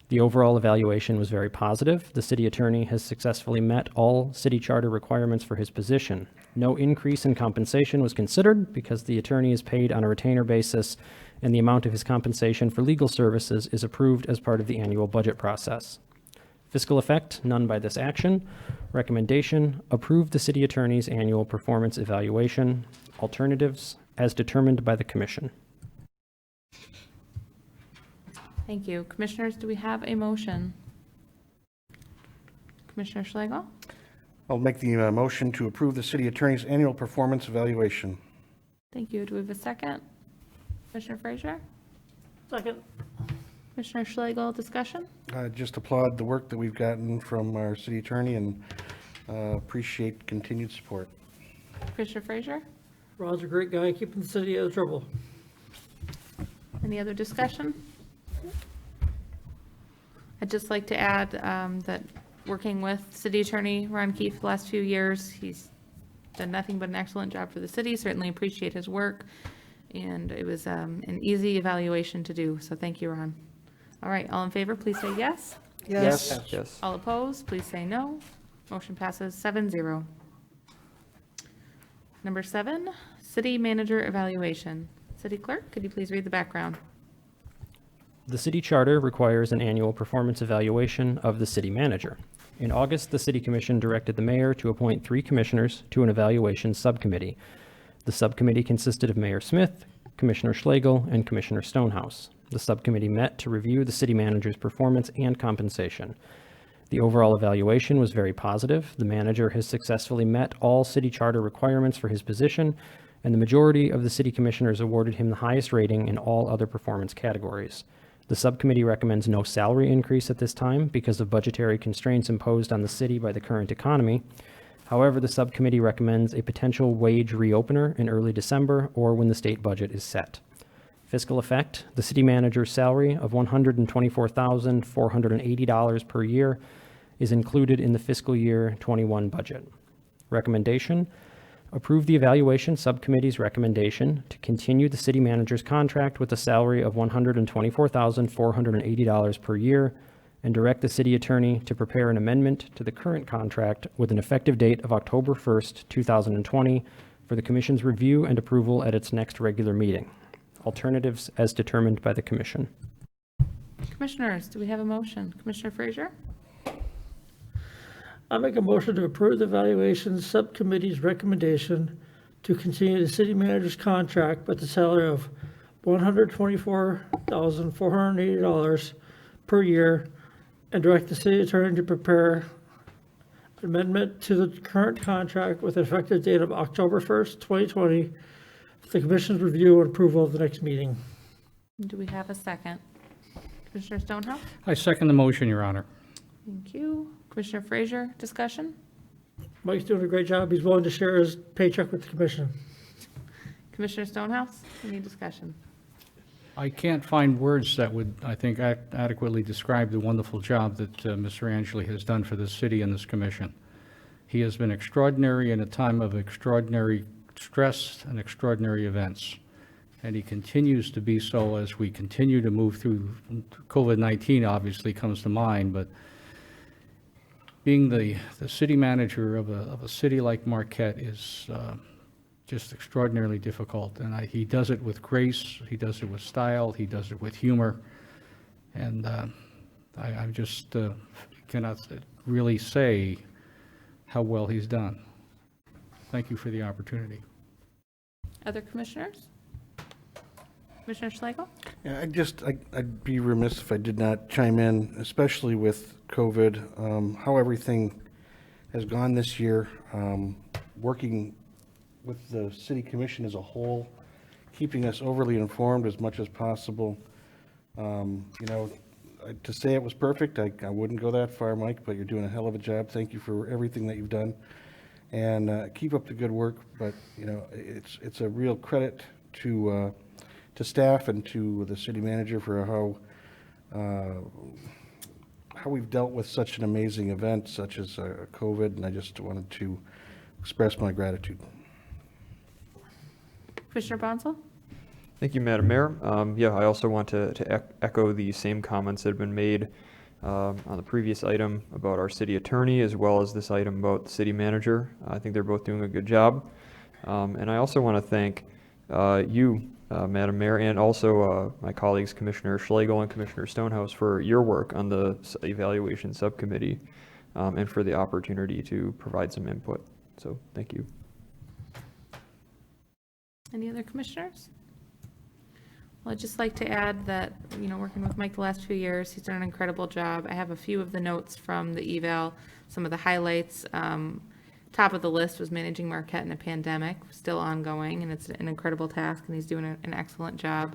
The overall evaluation was very positive. The city attorney has successfully met all city charter requirements for his position. No increase in compensation was considered because the attorney is paid on a retainer basis, and the amount of his compensation for legal services is approved as part of the annual budget process. Fiscal effect: none by this action. Recommendation: approve the city attorney's annual performance evaluation. Alternatives as determined by the commission. Thank you. Commissioners, do we have a motion? Commissioner Schlegel? I'll make the motion to approve the city attorney's annual performance evaluation. Thank you. Do we have a second? Commissioner Frazier? Second. Commissioner Schlegel, discussion? Just applaud the work that we've gotten from our city attorney and appreciate continued support. Commissioner Frazier? Rod's a great guy, keeping the city out of trouble. Any other discussion? I'd just like to add that working with City Attorney Ron Keefe the last few years, he's done nothing but an excellent job for the city. Certainly appreciate his work. And it was an easy evaluation to do, so thank you, Ron. All right, all in favor, please say yes. Yes. Yes. All opposed, please say no. Motion passes 7-0. Number 7, city manager evaluation. City Clerk, could you please read the background? The city charter requires an annual performance evaluation of the city manager. In August, the city commission directed the mayor to appoint 3 commissioners to an evaluation subcommittee. The subcommittee consisted of Mayor Smith, Commissioner Schlegel, and Commissioner Stonehouse. The subcommittee met to review the city manager's performance and compensation. The overall evaluation was very positive. The manager has successfully met all city charter requirements for his position, and the majority of the city commissioners awarded him the highest rating in all other performance categories. The subcommittee recommends no salary increase at this time because of budgetary constraints imposed on the city by the current economy. However, the subcommittee recommends a potential wage reopener in early December or when the state budget is set. Fiscal effect, the city manager's salary of $124,480 per year is included in the fiscal year 21 budget. Recommendation, approve the evaluation subcommittee's recommendation to continue the city manager's contract with a salary of $124,480 per year and direct the city attorney to prepare an amendment to the current contract with an effective date of October 1st, 2020 for the commission's review and approval at its next regular meeting. Alternatives as determined by the commission. Commissioners, do we have a motion? Commissioner Frazier? I make a motion to approve the evaluation subcommittee's recommendation to continue the city manager's contract with the salary of $124,480 per year and direct the city attorney to prepare an amendment to the current contract with an effective date of October 1st, 2020 for the commission's review and approval of the next meeting. Do we have a second? Commissioner Stonehouse? I second the motion, Your Honor. Thank you. Commissioner Frazier, discussion? Mike's doing a great job. He's willing to share his paycheck with the commission. Commissioner Stonehouse, any discussion? I can't find words that would, I think, adequately describe the wonderful job that Mr. Angeli has done for this city and this commission. He has been extraordinary in a time of extraordinary stress and extraordinary events, and he continues to be so as we continue to move through. COVID-19 obviously comes to mind, but being the city manager of a city like Marquette is just extraordinarily difficult, and he does it with grace, he does it with style, he does it with humor, and I just cannot really say how well he's done. Thank you for the opportunity. Other commissioners? Commissioner Schlegel? Yeah, I'd be remiss if I did not chime in, especially with COVID, how everything has gone this year, working with the city commission as a whole, keeping us overly informed as much as possible. You know, to say it was perfect, I wouldn't go that far, Mike, but you're doing a hell of a job. Thank you for everything that you've done, and keep up the good work. But you know, it's a real credit to staff and to the city manager for how we've dealt with such an amazing event such as COVID, and I just wanted to express my gratitude. Commissioner Bonsall? Thank you, Madam Mayor. Yeah, I also want to echo the same comments that have been made on the previous item about our city attorney, as well as this item about the city manager. I think they're both doing a good job. And I also want to thank you, Madam Mayor, and also my colleagues, Commissioner Schlegel and Commissioner Stonehouse, for your work on the evaluation subcommittee and for the opportunity to provide some input. So thank you. Any other commissioners? Well, I'd just like to add that, you know, working with Mike the last few years, he's done an incredible job. I have a few of the notes from the eval, some of the highlights. Top of the list was managing Marquette in a pandemic, still ongoing, and it's an incredible task, and he's doing an excellent job.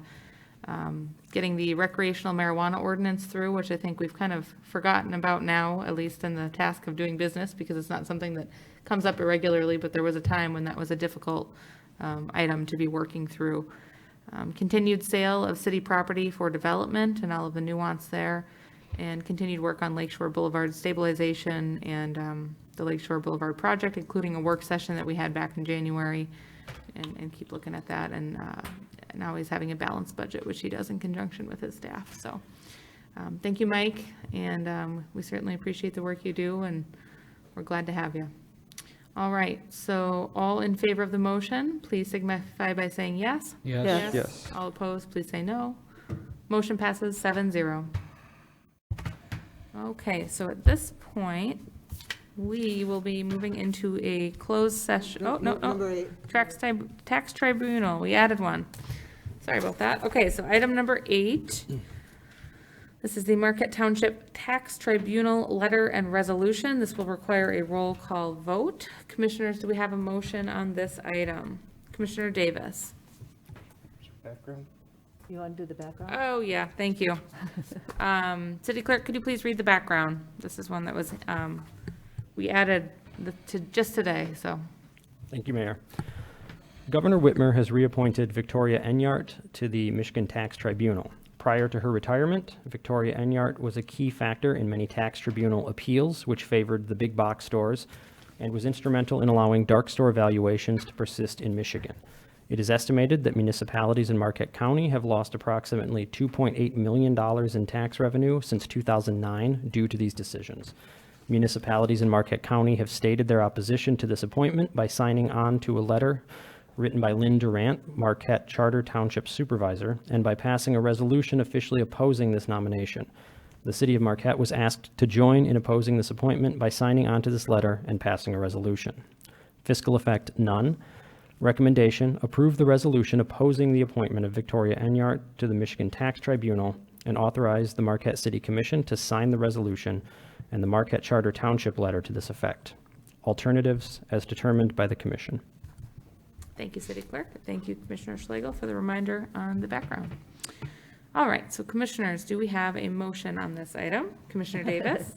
Getting the recreational marijuana ordinance through, which I think we've kind of forgotten about now, at least in the task of doing business, because it's not something that comes up irregularly, but there was a time when that was a difficult item to be working through. Continued sale of city property for development and all of the nuance there, and continued work on Lakeshore Boulevard stabilization and the Lakeshore Boulevard project, including a work session that we had back in January, and keep looking at that, and now he's having a balanced budget, which he does in conjunction with his staff. So thank you, Mike, and we certainly appreciate the work you do, and we're glad to have you. All right, so all in favor of the motion, please signify by saying yes. Yes. Yes. All opposed, please say no. Motion passes 7-0. Okay, so at this point, we will be moving into a closed session. Oh, no. Number 8. Tax tribunal, we added one. Sorry about that. Okay, so item number 8. This is the Marquette Township Tax Tribunal Letter and Resolution. This will require a roll call vote. Commissioners, do we have a motion on this item? Commissioner Davis? Background? You want to do the background? Oh, yeah, thank you. City Clerk, could you please read the background? This is one that was, we added just today, so. Thank you, Mayor. Governor Whitmer has reappointed Victoria Enyart to the Michigan Tax Tribunal. Prior to her retirement, Victoria Enyart was a key factor in many tax tribunal appeals, which favored the big box stores, and was instrumental in allowing dark store valuations to persist in Michigan. It is estimated that municipalities in Marquette County have lost approximately $2.8 million in tax revenue since 2009 due to these decisions. Municipalities in Marquette County have stated their opposition to this appointment by signing on to a letter written by Lynn Durant, Marquette Charter Township Supervisor, and by passing a resolution officially opposing this nomination. The City of Marquette was asked to join in opposing this appointment by signing on to this letter and passing a resolution. Fiscal effect, none. Recommendation, approve the resolution opposing the appointment of Victoria Enyart to the Michigan Tax Tribunal and authorize the Marquette City Commission to sign the resolution and the Marquette Charter Township letter to this effect. Alternatives as determined by the Commission. Thank you, City Clerk. Thank you, Commissioner Schlegel, for the reminder on the background. All right, so Commissioners, do we have a motion on this item? Commissioner Davis?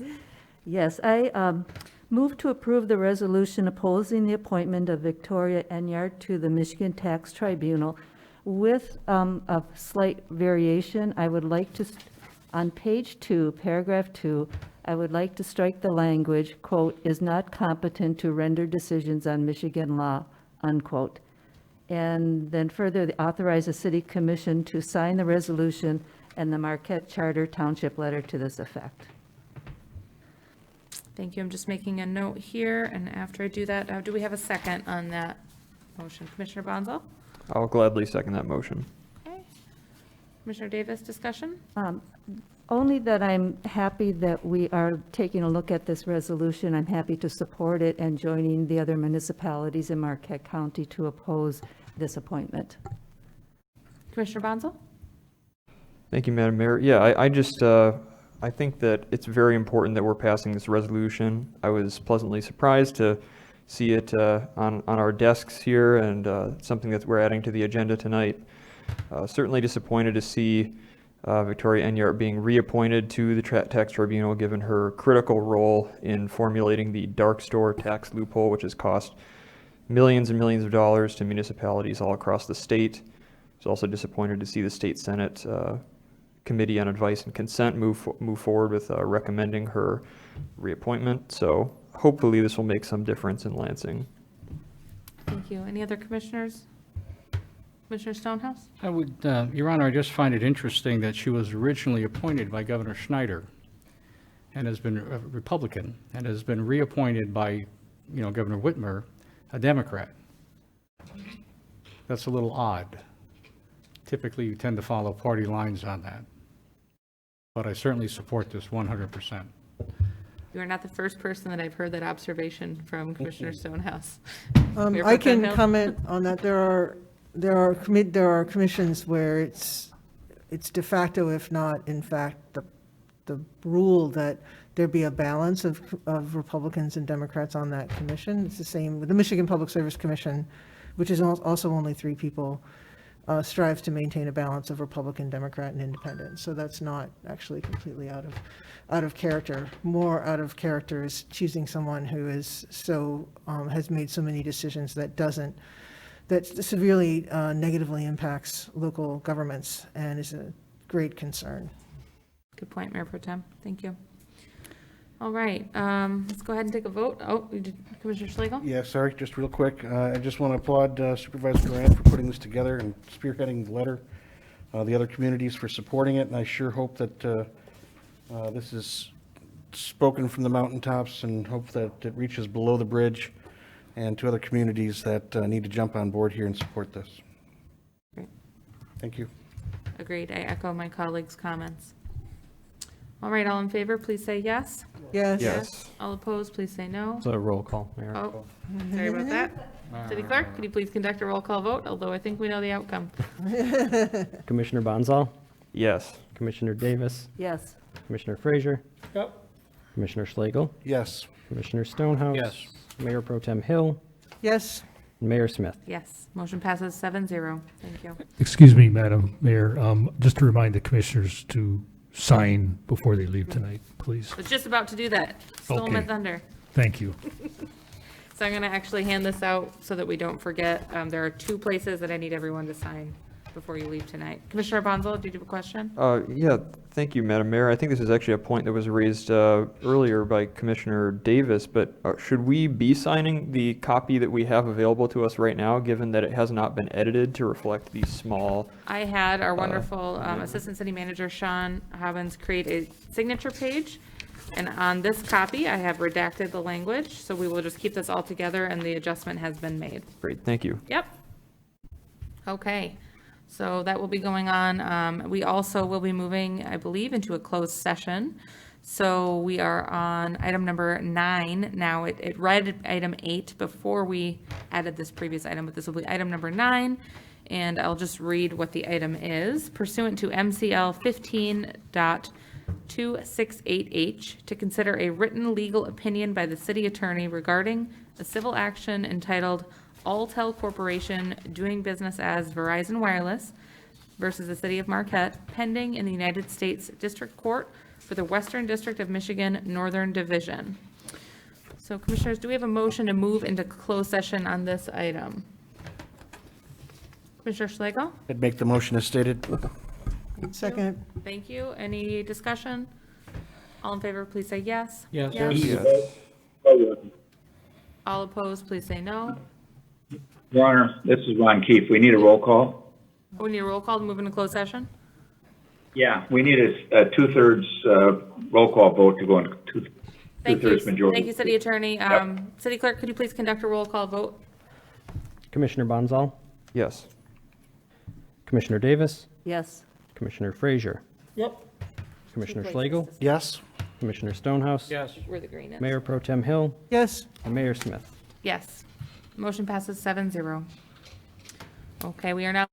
Yes, I move to approve the resolution opposing the appointment of Victoria Enyart to the Michigan Tax Tribunal with a slight variation. I would like to, on page 2, paragraph 2, I would like to strike the language, quote, "is not competent to render decisions on Michigan law," unquote. And then further, authorize the City Commission to sign the resolution and the Marquette Charter Township letter to this effect. Thank you. I'm just making a note here, and after I do that, do we have a second on that motion? Commissioner Bonzo? I'll gladly second that motion. Okay. Commissioner Davis, discussion? Only that I'm happy that we are taking a look at this resolution. I'm happy to support it and joining the other municipalities in Marquette County to oppose this appointment. Commissioner Bonzo? Thank you, Madam Mayor. Yeah, I think that it's very important that we're passing this resolution. I was pleasantly surprised to see it on our desks here, and something that we're adding to the agenda tonight. Certainly disappointed to see Victoria Enyart being reappointed to the Tax Tribunal, given her critical role in formulating the dark store tax loophole, which has cost millions and millions of dollars to municipalities all across the state. I was also disappointed to see the State Senate Committee on Advice and Consent move forward with recommending her reappointment. So hopefully this will make some difference in Lansing. Thank you. Any other commissioners? Commissioner Stonehouse? I would, Your Honor, I just find it interesting that she was originally appointed by Governor Schneider and has been a Republican and has been reappointed by, Governor Whitmer, a Democrat. That's a little odd. Typically, you tend to follow party lines on that. But I certainly support this 100%. You are not the first person that I've heard that observation from, Commissioner Stonehouse. Mayor I Pro Tem can Hill? comment on that. There are commissions where it's de facto, if not in fact, the rule that there be a balance of Republicans and Democrats on that commission. It's the same with the Michigan Public Service Commission, which is also only 3 people, strives to maintain a balance of Republican, Democrat, and Independent. So that's not actually completely out of character. More out of character is choosing someone who is has made so many decisions that severely negatively impacts local governments and is a great concern. Good point, Mayor Pro Tem. Thank you. All right, let's go ahead and take a vote. Oh, you did, Commissioner Schlegel? Yeah, sorry, just real quick. I just want to applaud Supervisor Durant for putting this together and spearheading the letter. The other communities for supporting it, and I sure hope that this is spoken from the mountaintops and hope that it reaches below the bridge and to other communities that need to jump on board here and support this. Great. Thank you. Agreed. I echo my colleagues' comments. All right, all in favor, please say yes. Yes. Yes. All opposed, please say no. So a roll call, Mayor. Oh, sorry about that. City Clerk, could you please conduct a roll call vote, although I think we know the outcome. Commissioner Bonzal, Yes. Commissioner Davis, Yes. Commissioner Frazier, Yep. Commissioner Schlegel, Yes. Commissioner Stonehouse. Yes. Mayor Pro Tem Hill, Yes, and Mayor Smith. Yes, motion passes 7-0. Thank you. Excuse me, Madam Mayor, just to remind the commissioners to sign before they leave tonight, please. I was just about to do that. Stole my Okay. thunder. Thank you. So I'm going to actually hand this out so that we don't forget. There are 2 places that I need everyone to sign before you leave tonight. Commissioner Bonzo, did you have a question? Yeah, thank you, Madam Mayor. I think this is actually a point that was raised earlier by Commissioner Davis, but should we be signing the copy that we have available to us right now, given that it has not been edited to reflect these small? I had our wonderful Assistant City Manager, Sean Hobbins, create a signature page. And on this copy, I have redacted the language, so we will just keep this all together and the adjustment has been made. Great, thank you. Yep. Okay, so that will be going on. We also will be moving, I believe, into a closed session. So we are on item number 9 now. It read item 8 before we added this previous item, but this will be item number 9. And I'll just read what the item is. Pursuant to MCL 15.268H, to consider a written legal opinion by the city attorney regarding a civil action entitled Alltel Corporation doing business as Verizon Wireless versus the City of Marquette, pending in the United States District Court for the Western District of Michigan, Northern Division. So Commissioners, do we have a motion to move into closed session on this item? Commissioner Schlegel? I'd make the motion as stated. second. Thank you. Any discussion? All in favor, please say yes. Yes. All opposed, please say no. Your Honor, this is Ron Keefe. We need a roll call. We need a roll call to move into closed session? Yeah, we need a two-thirds roll call vote to go into Thank you. two-thirds majority. Thank you, City Attorney. City Clerk, could you please conduct a roll call vote? Commissioner Bonzal, Yes. Commissioner Davis, Yes. Commissioner Frazier, Yep. Commissioner Schlegel, Yes? Commissioner Stonehouse. Yes. Where the green is. Mayor Pro Tem Hill, Yes. and Mayor Smith. Yes. Motion passes 7-0. Okay, we are now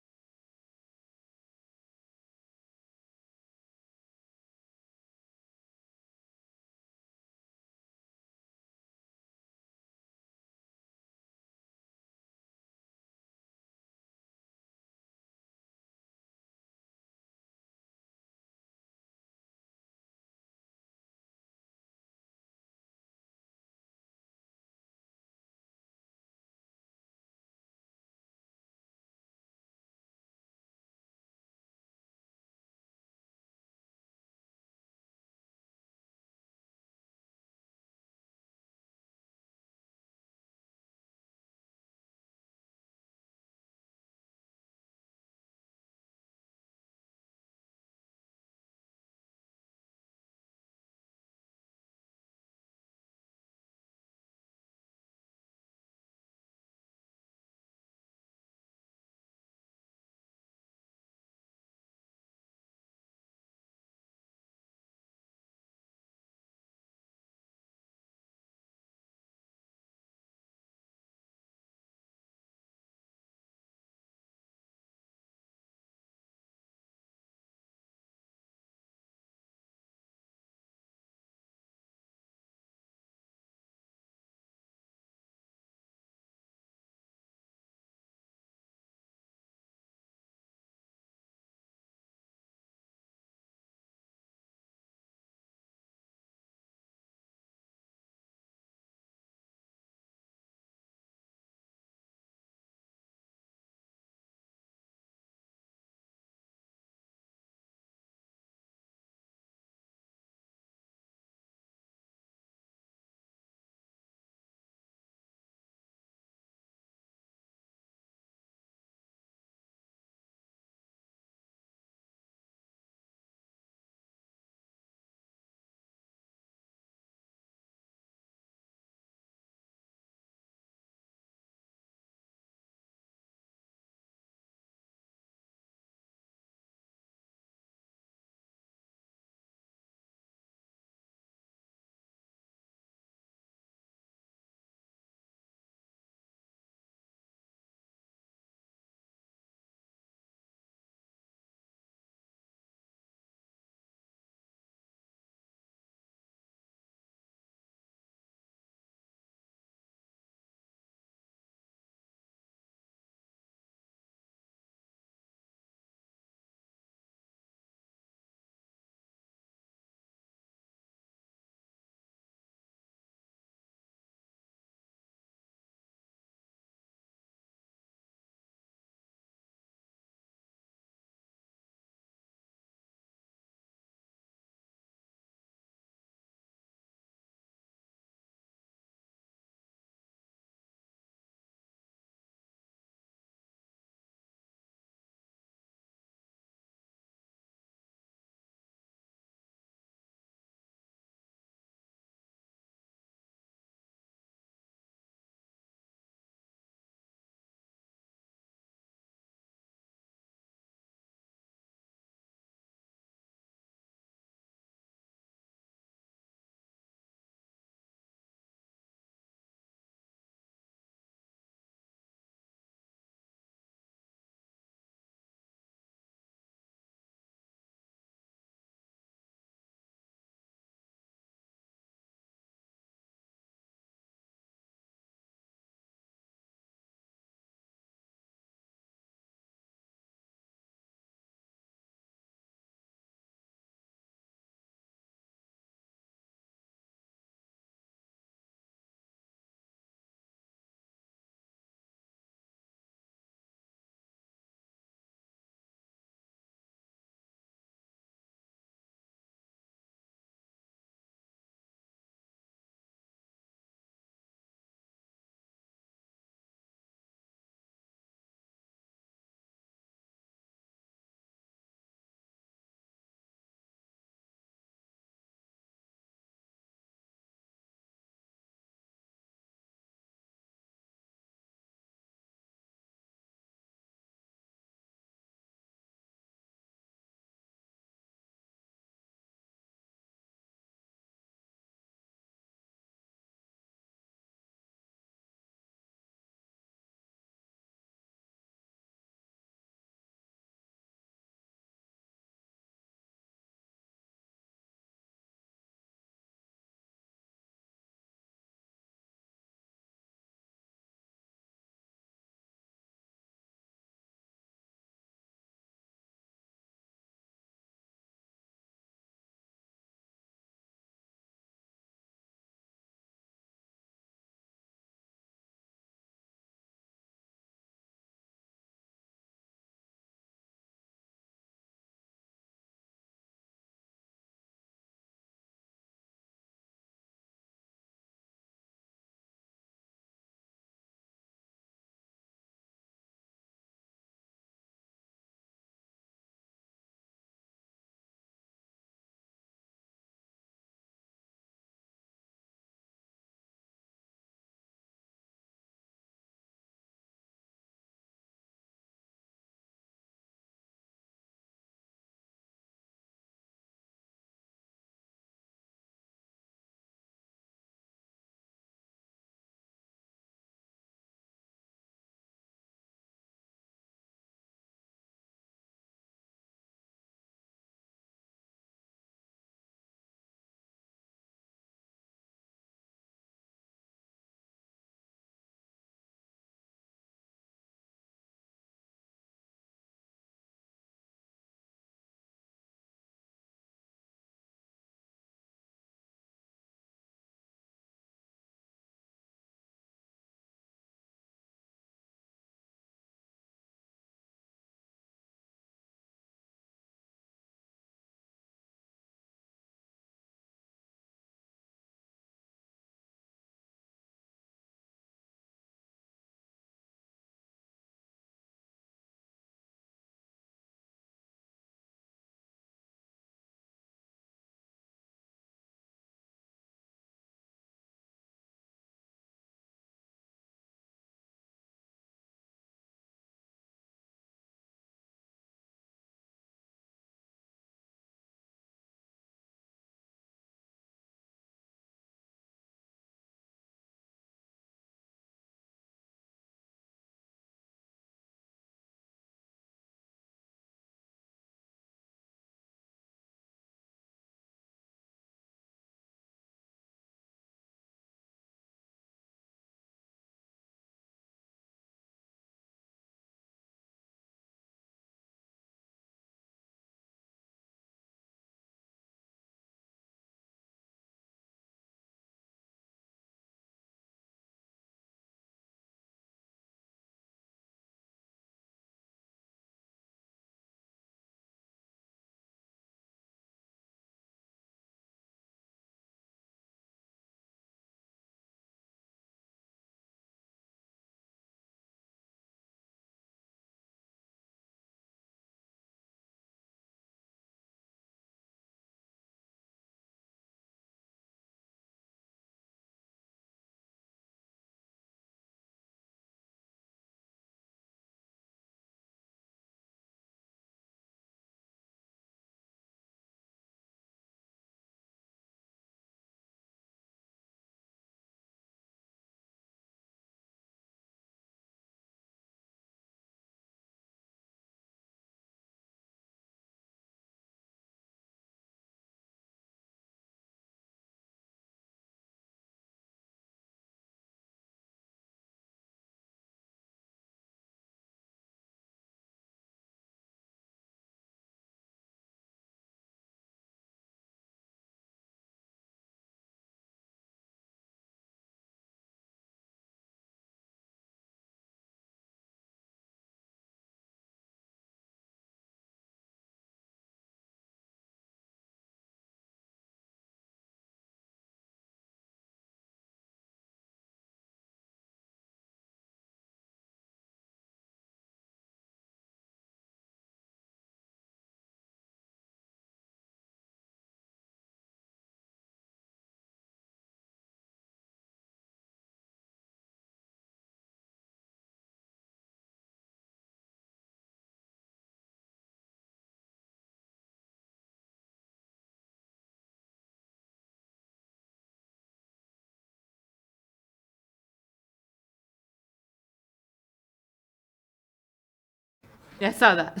Yeah, I saw that.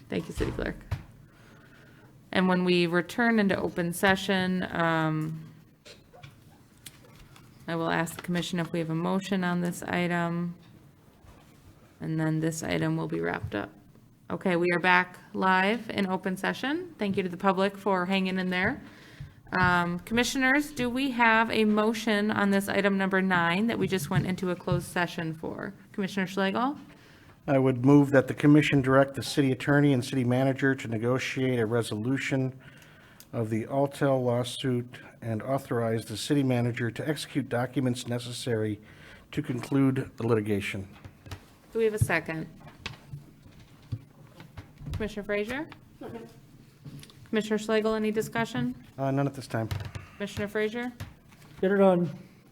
Thank you, City Clerk. And when we return into open session, I will ask the commission if we have a motion on this item. And then this item will be wrapped up. Okay, we are back live in open session. Thank you to the public for hanging in there. Commissioners, do we have a motion on this item number 9 that we just went into a closed session for? Commissioner Schlegel? I would move that the commission direct the city attorney and city manager to negotiate a resolution of the Altel lawsuit and authorize the city manager to execute documents necessary to conclude the litigation. Do we have a second? Commissioner Frazier? Commissioner Schlegel, any discussion? None at this time. Commissioner Frazier? Get it on.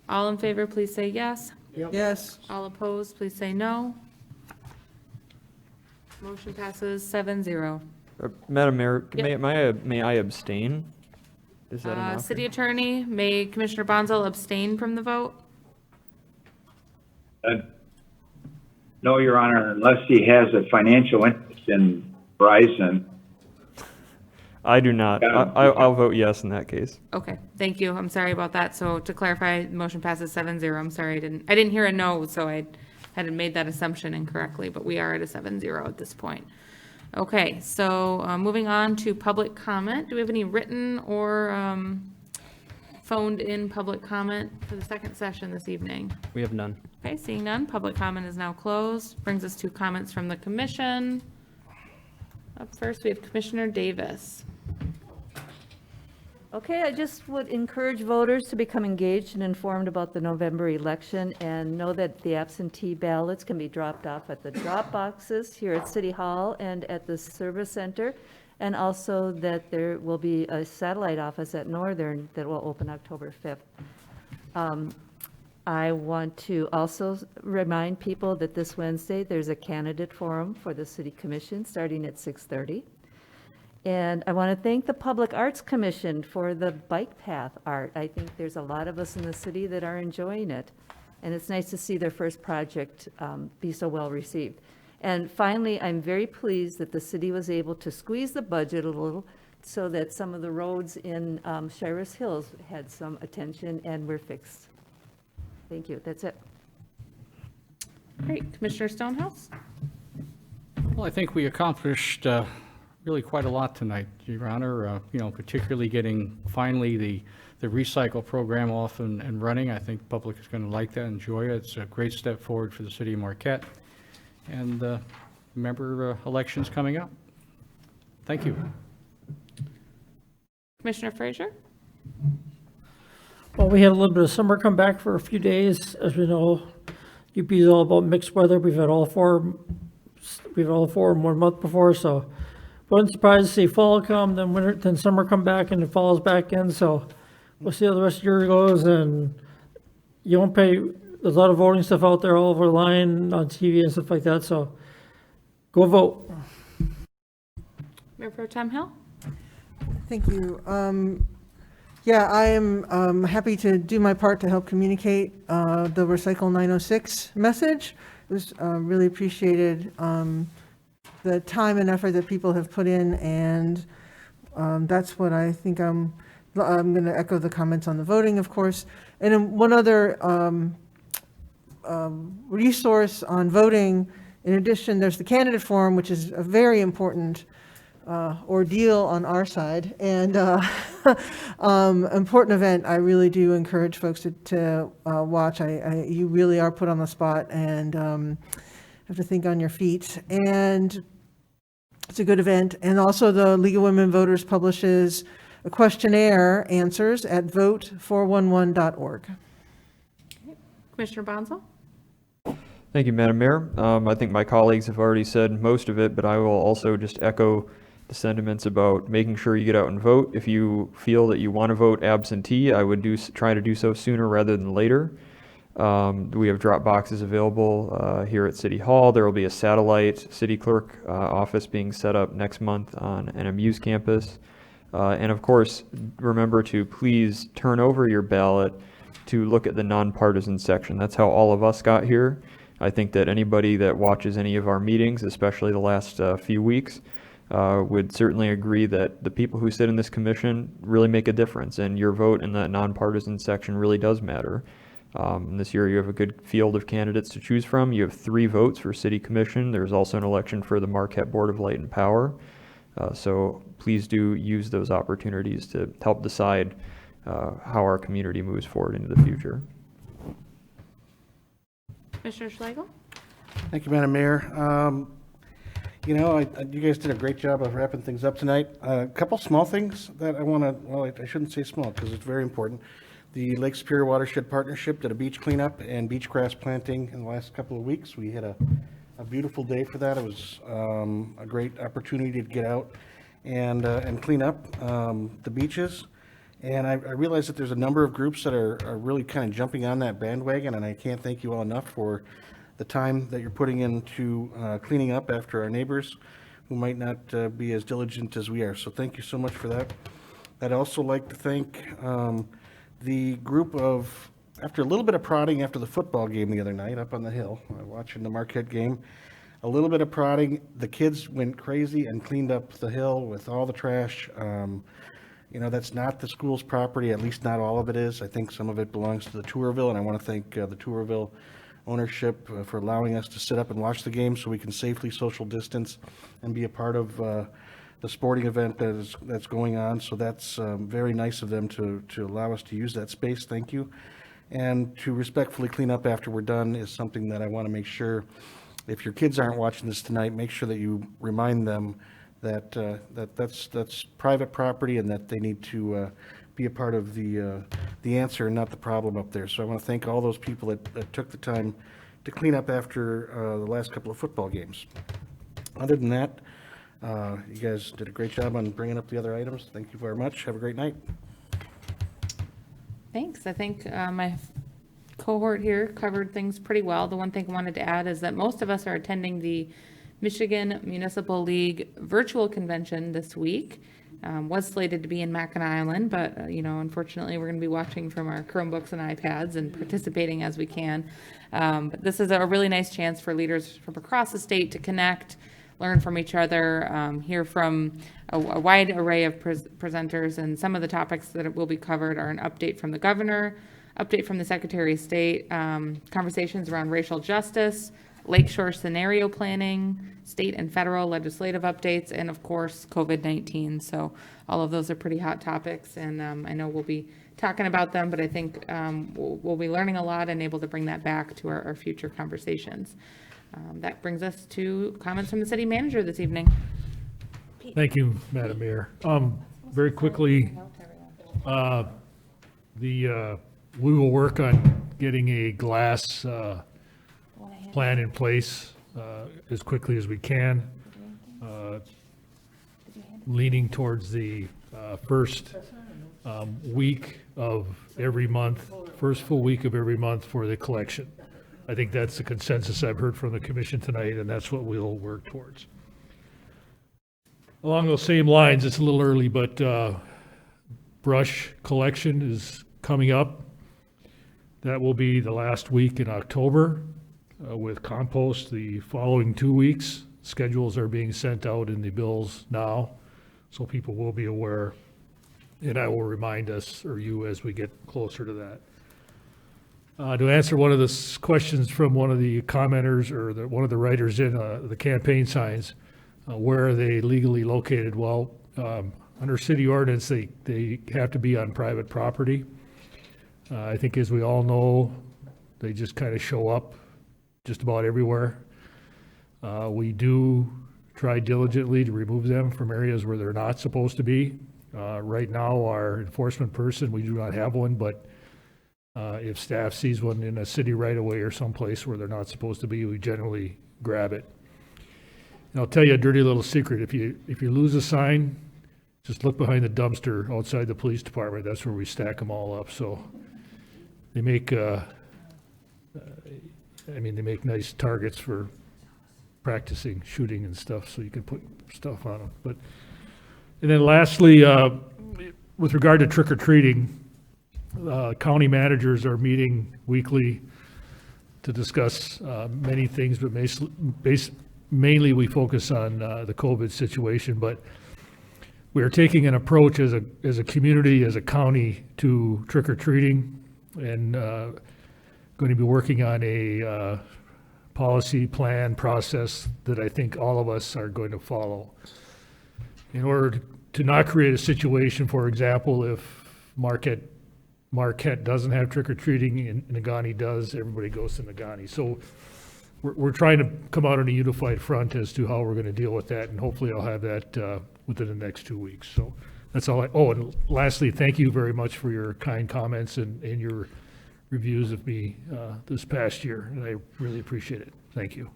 All in favor, please say yes. Yes. All opposed, please say no. Motion passes 7-0. Madam Mayor, Yep. may I abstain? Is that enough? City Attorney, may Commissioner Bonzo abstain from the vote? No, Your Honor, unless he has a financial interest in Verizon. I do not. I'll vote yes in that case. Okay, thank you. I'm sorry about that. So to clarify, motion passes 7-0. I'm sorry, I didn't hear a no, so I hadn't made that assumption incorrectly, but we are at a 7-0 at this point. Okay, so moving on to public comment. Do we have any written or phoned-in public comment for the second session this evening? We have none. Okay, seeing none, public comment is now closed. Brings us to comments from the commission. Up first, we have Commissioner Davis. Okay, I just would encourage voters to become engaged and informed about the November election and know that the absentee ballots can be dropped off at the drop boxes here at City Hall and at the Service Center, and also that there will be a satellite office at Northern that will open October 5th. I want to also remind people that this Wednesday, there's a candidate forum for the City Commission starting at 6:30. And I want to thank the Public Arts Commission for the bike path art. I think there's a lot of us in the city that are enjoying it. And it's nice to see their first project be so well received. And finally, I'm very pleased that the city was able to squeeze the budget a little so that some of the roads in Shiras Hills had some attention and were fixed. Thank you. That's it. Great. Commissioner Stonehouse? Well, I think we accomplished really quite a lot tonight, Your Honor. Particularly getting finally the recycle program off and running. I think the public is going to like that, enjoy it. It's a great step forward for the city of Marquette. And remember, elections coming up. Thank you. Commissioner Frazier? Well, we had a little bit of summer come back for a few days. As we know, UP is all about mixed weather. We've had all four in 1 month before, so wasn't surprised to see fall come, then winter, then summer come back, and it falls back in. So we'll see how the rest of the year goes. And you won't pay. There's a lot of voting stuff out there all over the line on TV and stuff like that. So go vote. Mayor Pro Tem Hill? Thank you. Yeah, I am happy to do my part to help communicate the Recycle 906 message. It was really appreciated, the time and effort that people have put in, and that's what I think I'm going to echo the comments on the voting, of course. And then one other resource on voting, in addition, there's the candidate forum, which is a very important ordeal on our side, and important event. I really do encourage folks to watch. You really are put on the spot and have to think on your feet, and it's a good event. And also the League of Women Voters publishes a questionnaire answers at vote411.org. Commissioner Bonzo? Thank you, Madam Mayor. I think my colleagues have already said most of it, but I will also just echo the sentiments about making sure you get out and vote. If you feel that you want to vote absentee, I would try to do so sooner rather than later. We have drop boxes available here at City Hall. There will be a satellite city clerk office being set up next month on NMU's campus. And of course, remember to please turn over your ballot to look at the nonpartisan section. That's how all of us got here. I think that anybody that watches any of our meetings, especially the last few weeks, would certainly agree that the people who sit in this commission really make a difference, and your vote in that nonpartisan section really does matter. And this year you have a good field of candidates to choose from. You have 3 votes for City Commission. There's also an election for the Marquette Board of Light and Power. So please do use those opportunities to help decide how our community moves forward into the future. Commissioner Schlegel? Thank you, Madam Mayor. You know, you guys did a great job of wrapping things up tonight. A couple small things that I want to, well, I shouldn't say small because it's very important. The Lake Superior Watershed Partnership did a beach cleanup and beach grass planting in the last couple of weeks. We had a beautiful day for that. It was a great opportunity to get out and clean up the beaches. And I realize that there's a number of groups that are really kind of jumping on that bandwagon, and I can't thank you all enough for the time that you're putting into cleaning up after our neighbors who might not be as diligent as we are. So thank you so much for that. I'd also like to thank the group of, after a little bit of prodding after the football game the other night up on the hill, watching the Marquette game, a little bit of prodding, the kids went crazy and cleaned up the hill with all the trash. You know, that's not the school's property, at least not all of it is. I think some of it belongs to the Tourville, and I want to thank the Tourville ownership for allowing us to sit up and watch the game so we can safely social distance and be a part of the sporting event that's going on. So that's very nice of them to allow us to use that space. Thank you. And to respectfully clean up after we're done is something that I want to make sure, if your kids aren't watching this tonight, make sure that you remind them that that's private property and that they need to be a part of the answer and not the problem up there. So I want to thank all those people that took the time to clean up after the last couple of football games. Other than that, you guys did a great job on bringing up the other items. Thank you very much. Have a great night. Thanks. I think my cohort here covered things pretty well. The one thing I wanted to add is that most of us are attending the Michigan Municipal League virtual convention this week. Was slated to be in Mackinac Island, but you know, unfortunately, we're going to be watching from our Chromebooks and iPads and participating as we can. But this is a really nice chance for leaders from across the state to connect, learn from each other, hear from a wide array of presenters. And some of the topics that will be covered are an update from the governor, update from the Secretary of State, conversations around racial justice, lakeshore scenario planning, state and federal legislative updates, and of course, COVID-19. So all of those are pretty hot topics, and I know we'll be talking about them, but I think we'll be learning a lot and able to bring that back to our future conversations. That brings us to comments from the city manager this evening. Thank you, Madam Mayor. Very quickly, we will work on getting a glass plan in place as quickly as we can, leaning towards the first week of every month, first full week of every month for the collection. I think that's the consensus I've heard from the commission tonight, and that's what we'll work towards. Along those same lines, it's a little early, but brush collection is coming up. That will be the last week in October. With compost the following 2 weeks. Schedules are being sent out in the bills now, so people will be aware, and I will remind us or you as we get closer to that. To answer one of the questions from one of the commenters or one of the writers in the campaign signs, where are they legally located? Well, under city ordinance, they have to be on private property. I think, as we all know, they just kind of show up just about everywhere. We do try diligently to remove them from areas where they're not supposed to be. Right now, our enforcement person, we do not have one, but if staff sees one in a city right away or someplace where they're not supposed to be, we generally grab it. And I'll tell you a dirty little secret. If you lose a sign, just look behind the dumpster outside the police department. That's where we stack them all up. So they make they make nice targets for practicing shooting and stuff, so you can put stuff on them. And then lastly, with regard to trick-or-treating, county managers are meeting weekly to discuss many things, but mainly we focus on the COVID situation. But we are taking an approach as a community, as a county, to trick or treating, and going to be working on a policy plan process that I think all of us are going to follow in order to not create a situation. For example, if Marquette doesn't have trick or treating and Negaunee does, everybody goes to Negaunee. So we're trying to come out on a unified front as to how we're going to deal with that, and hopefully I'll have that within the next 2 weeks. So that's all. And lastly, thank you very much for your kind comments and your reviews of me this past year, and I really appreciate it. Thank you.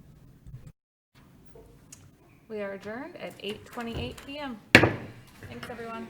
We are adjourned at 8:28 PM. Thanks, everyone.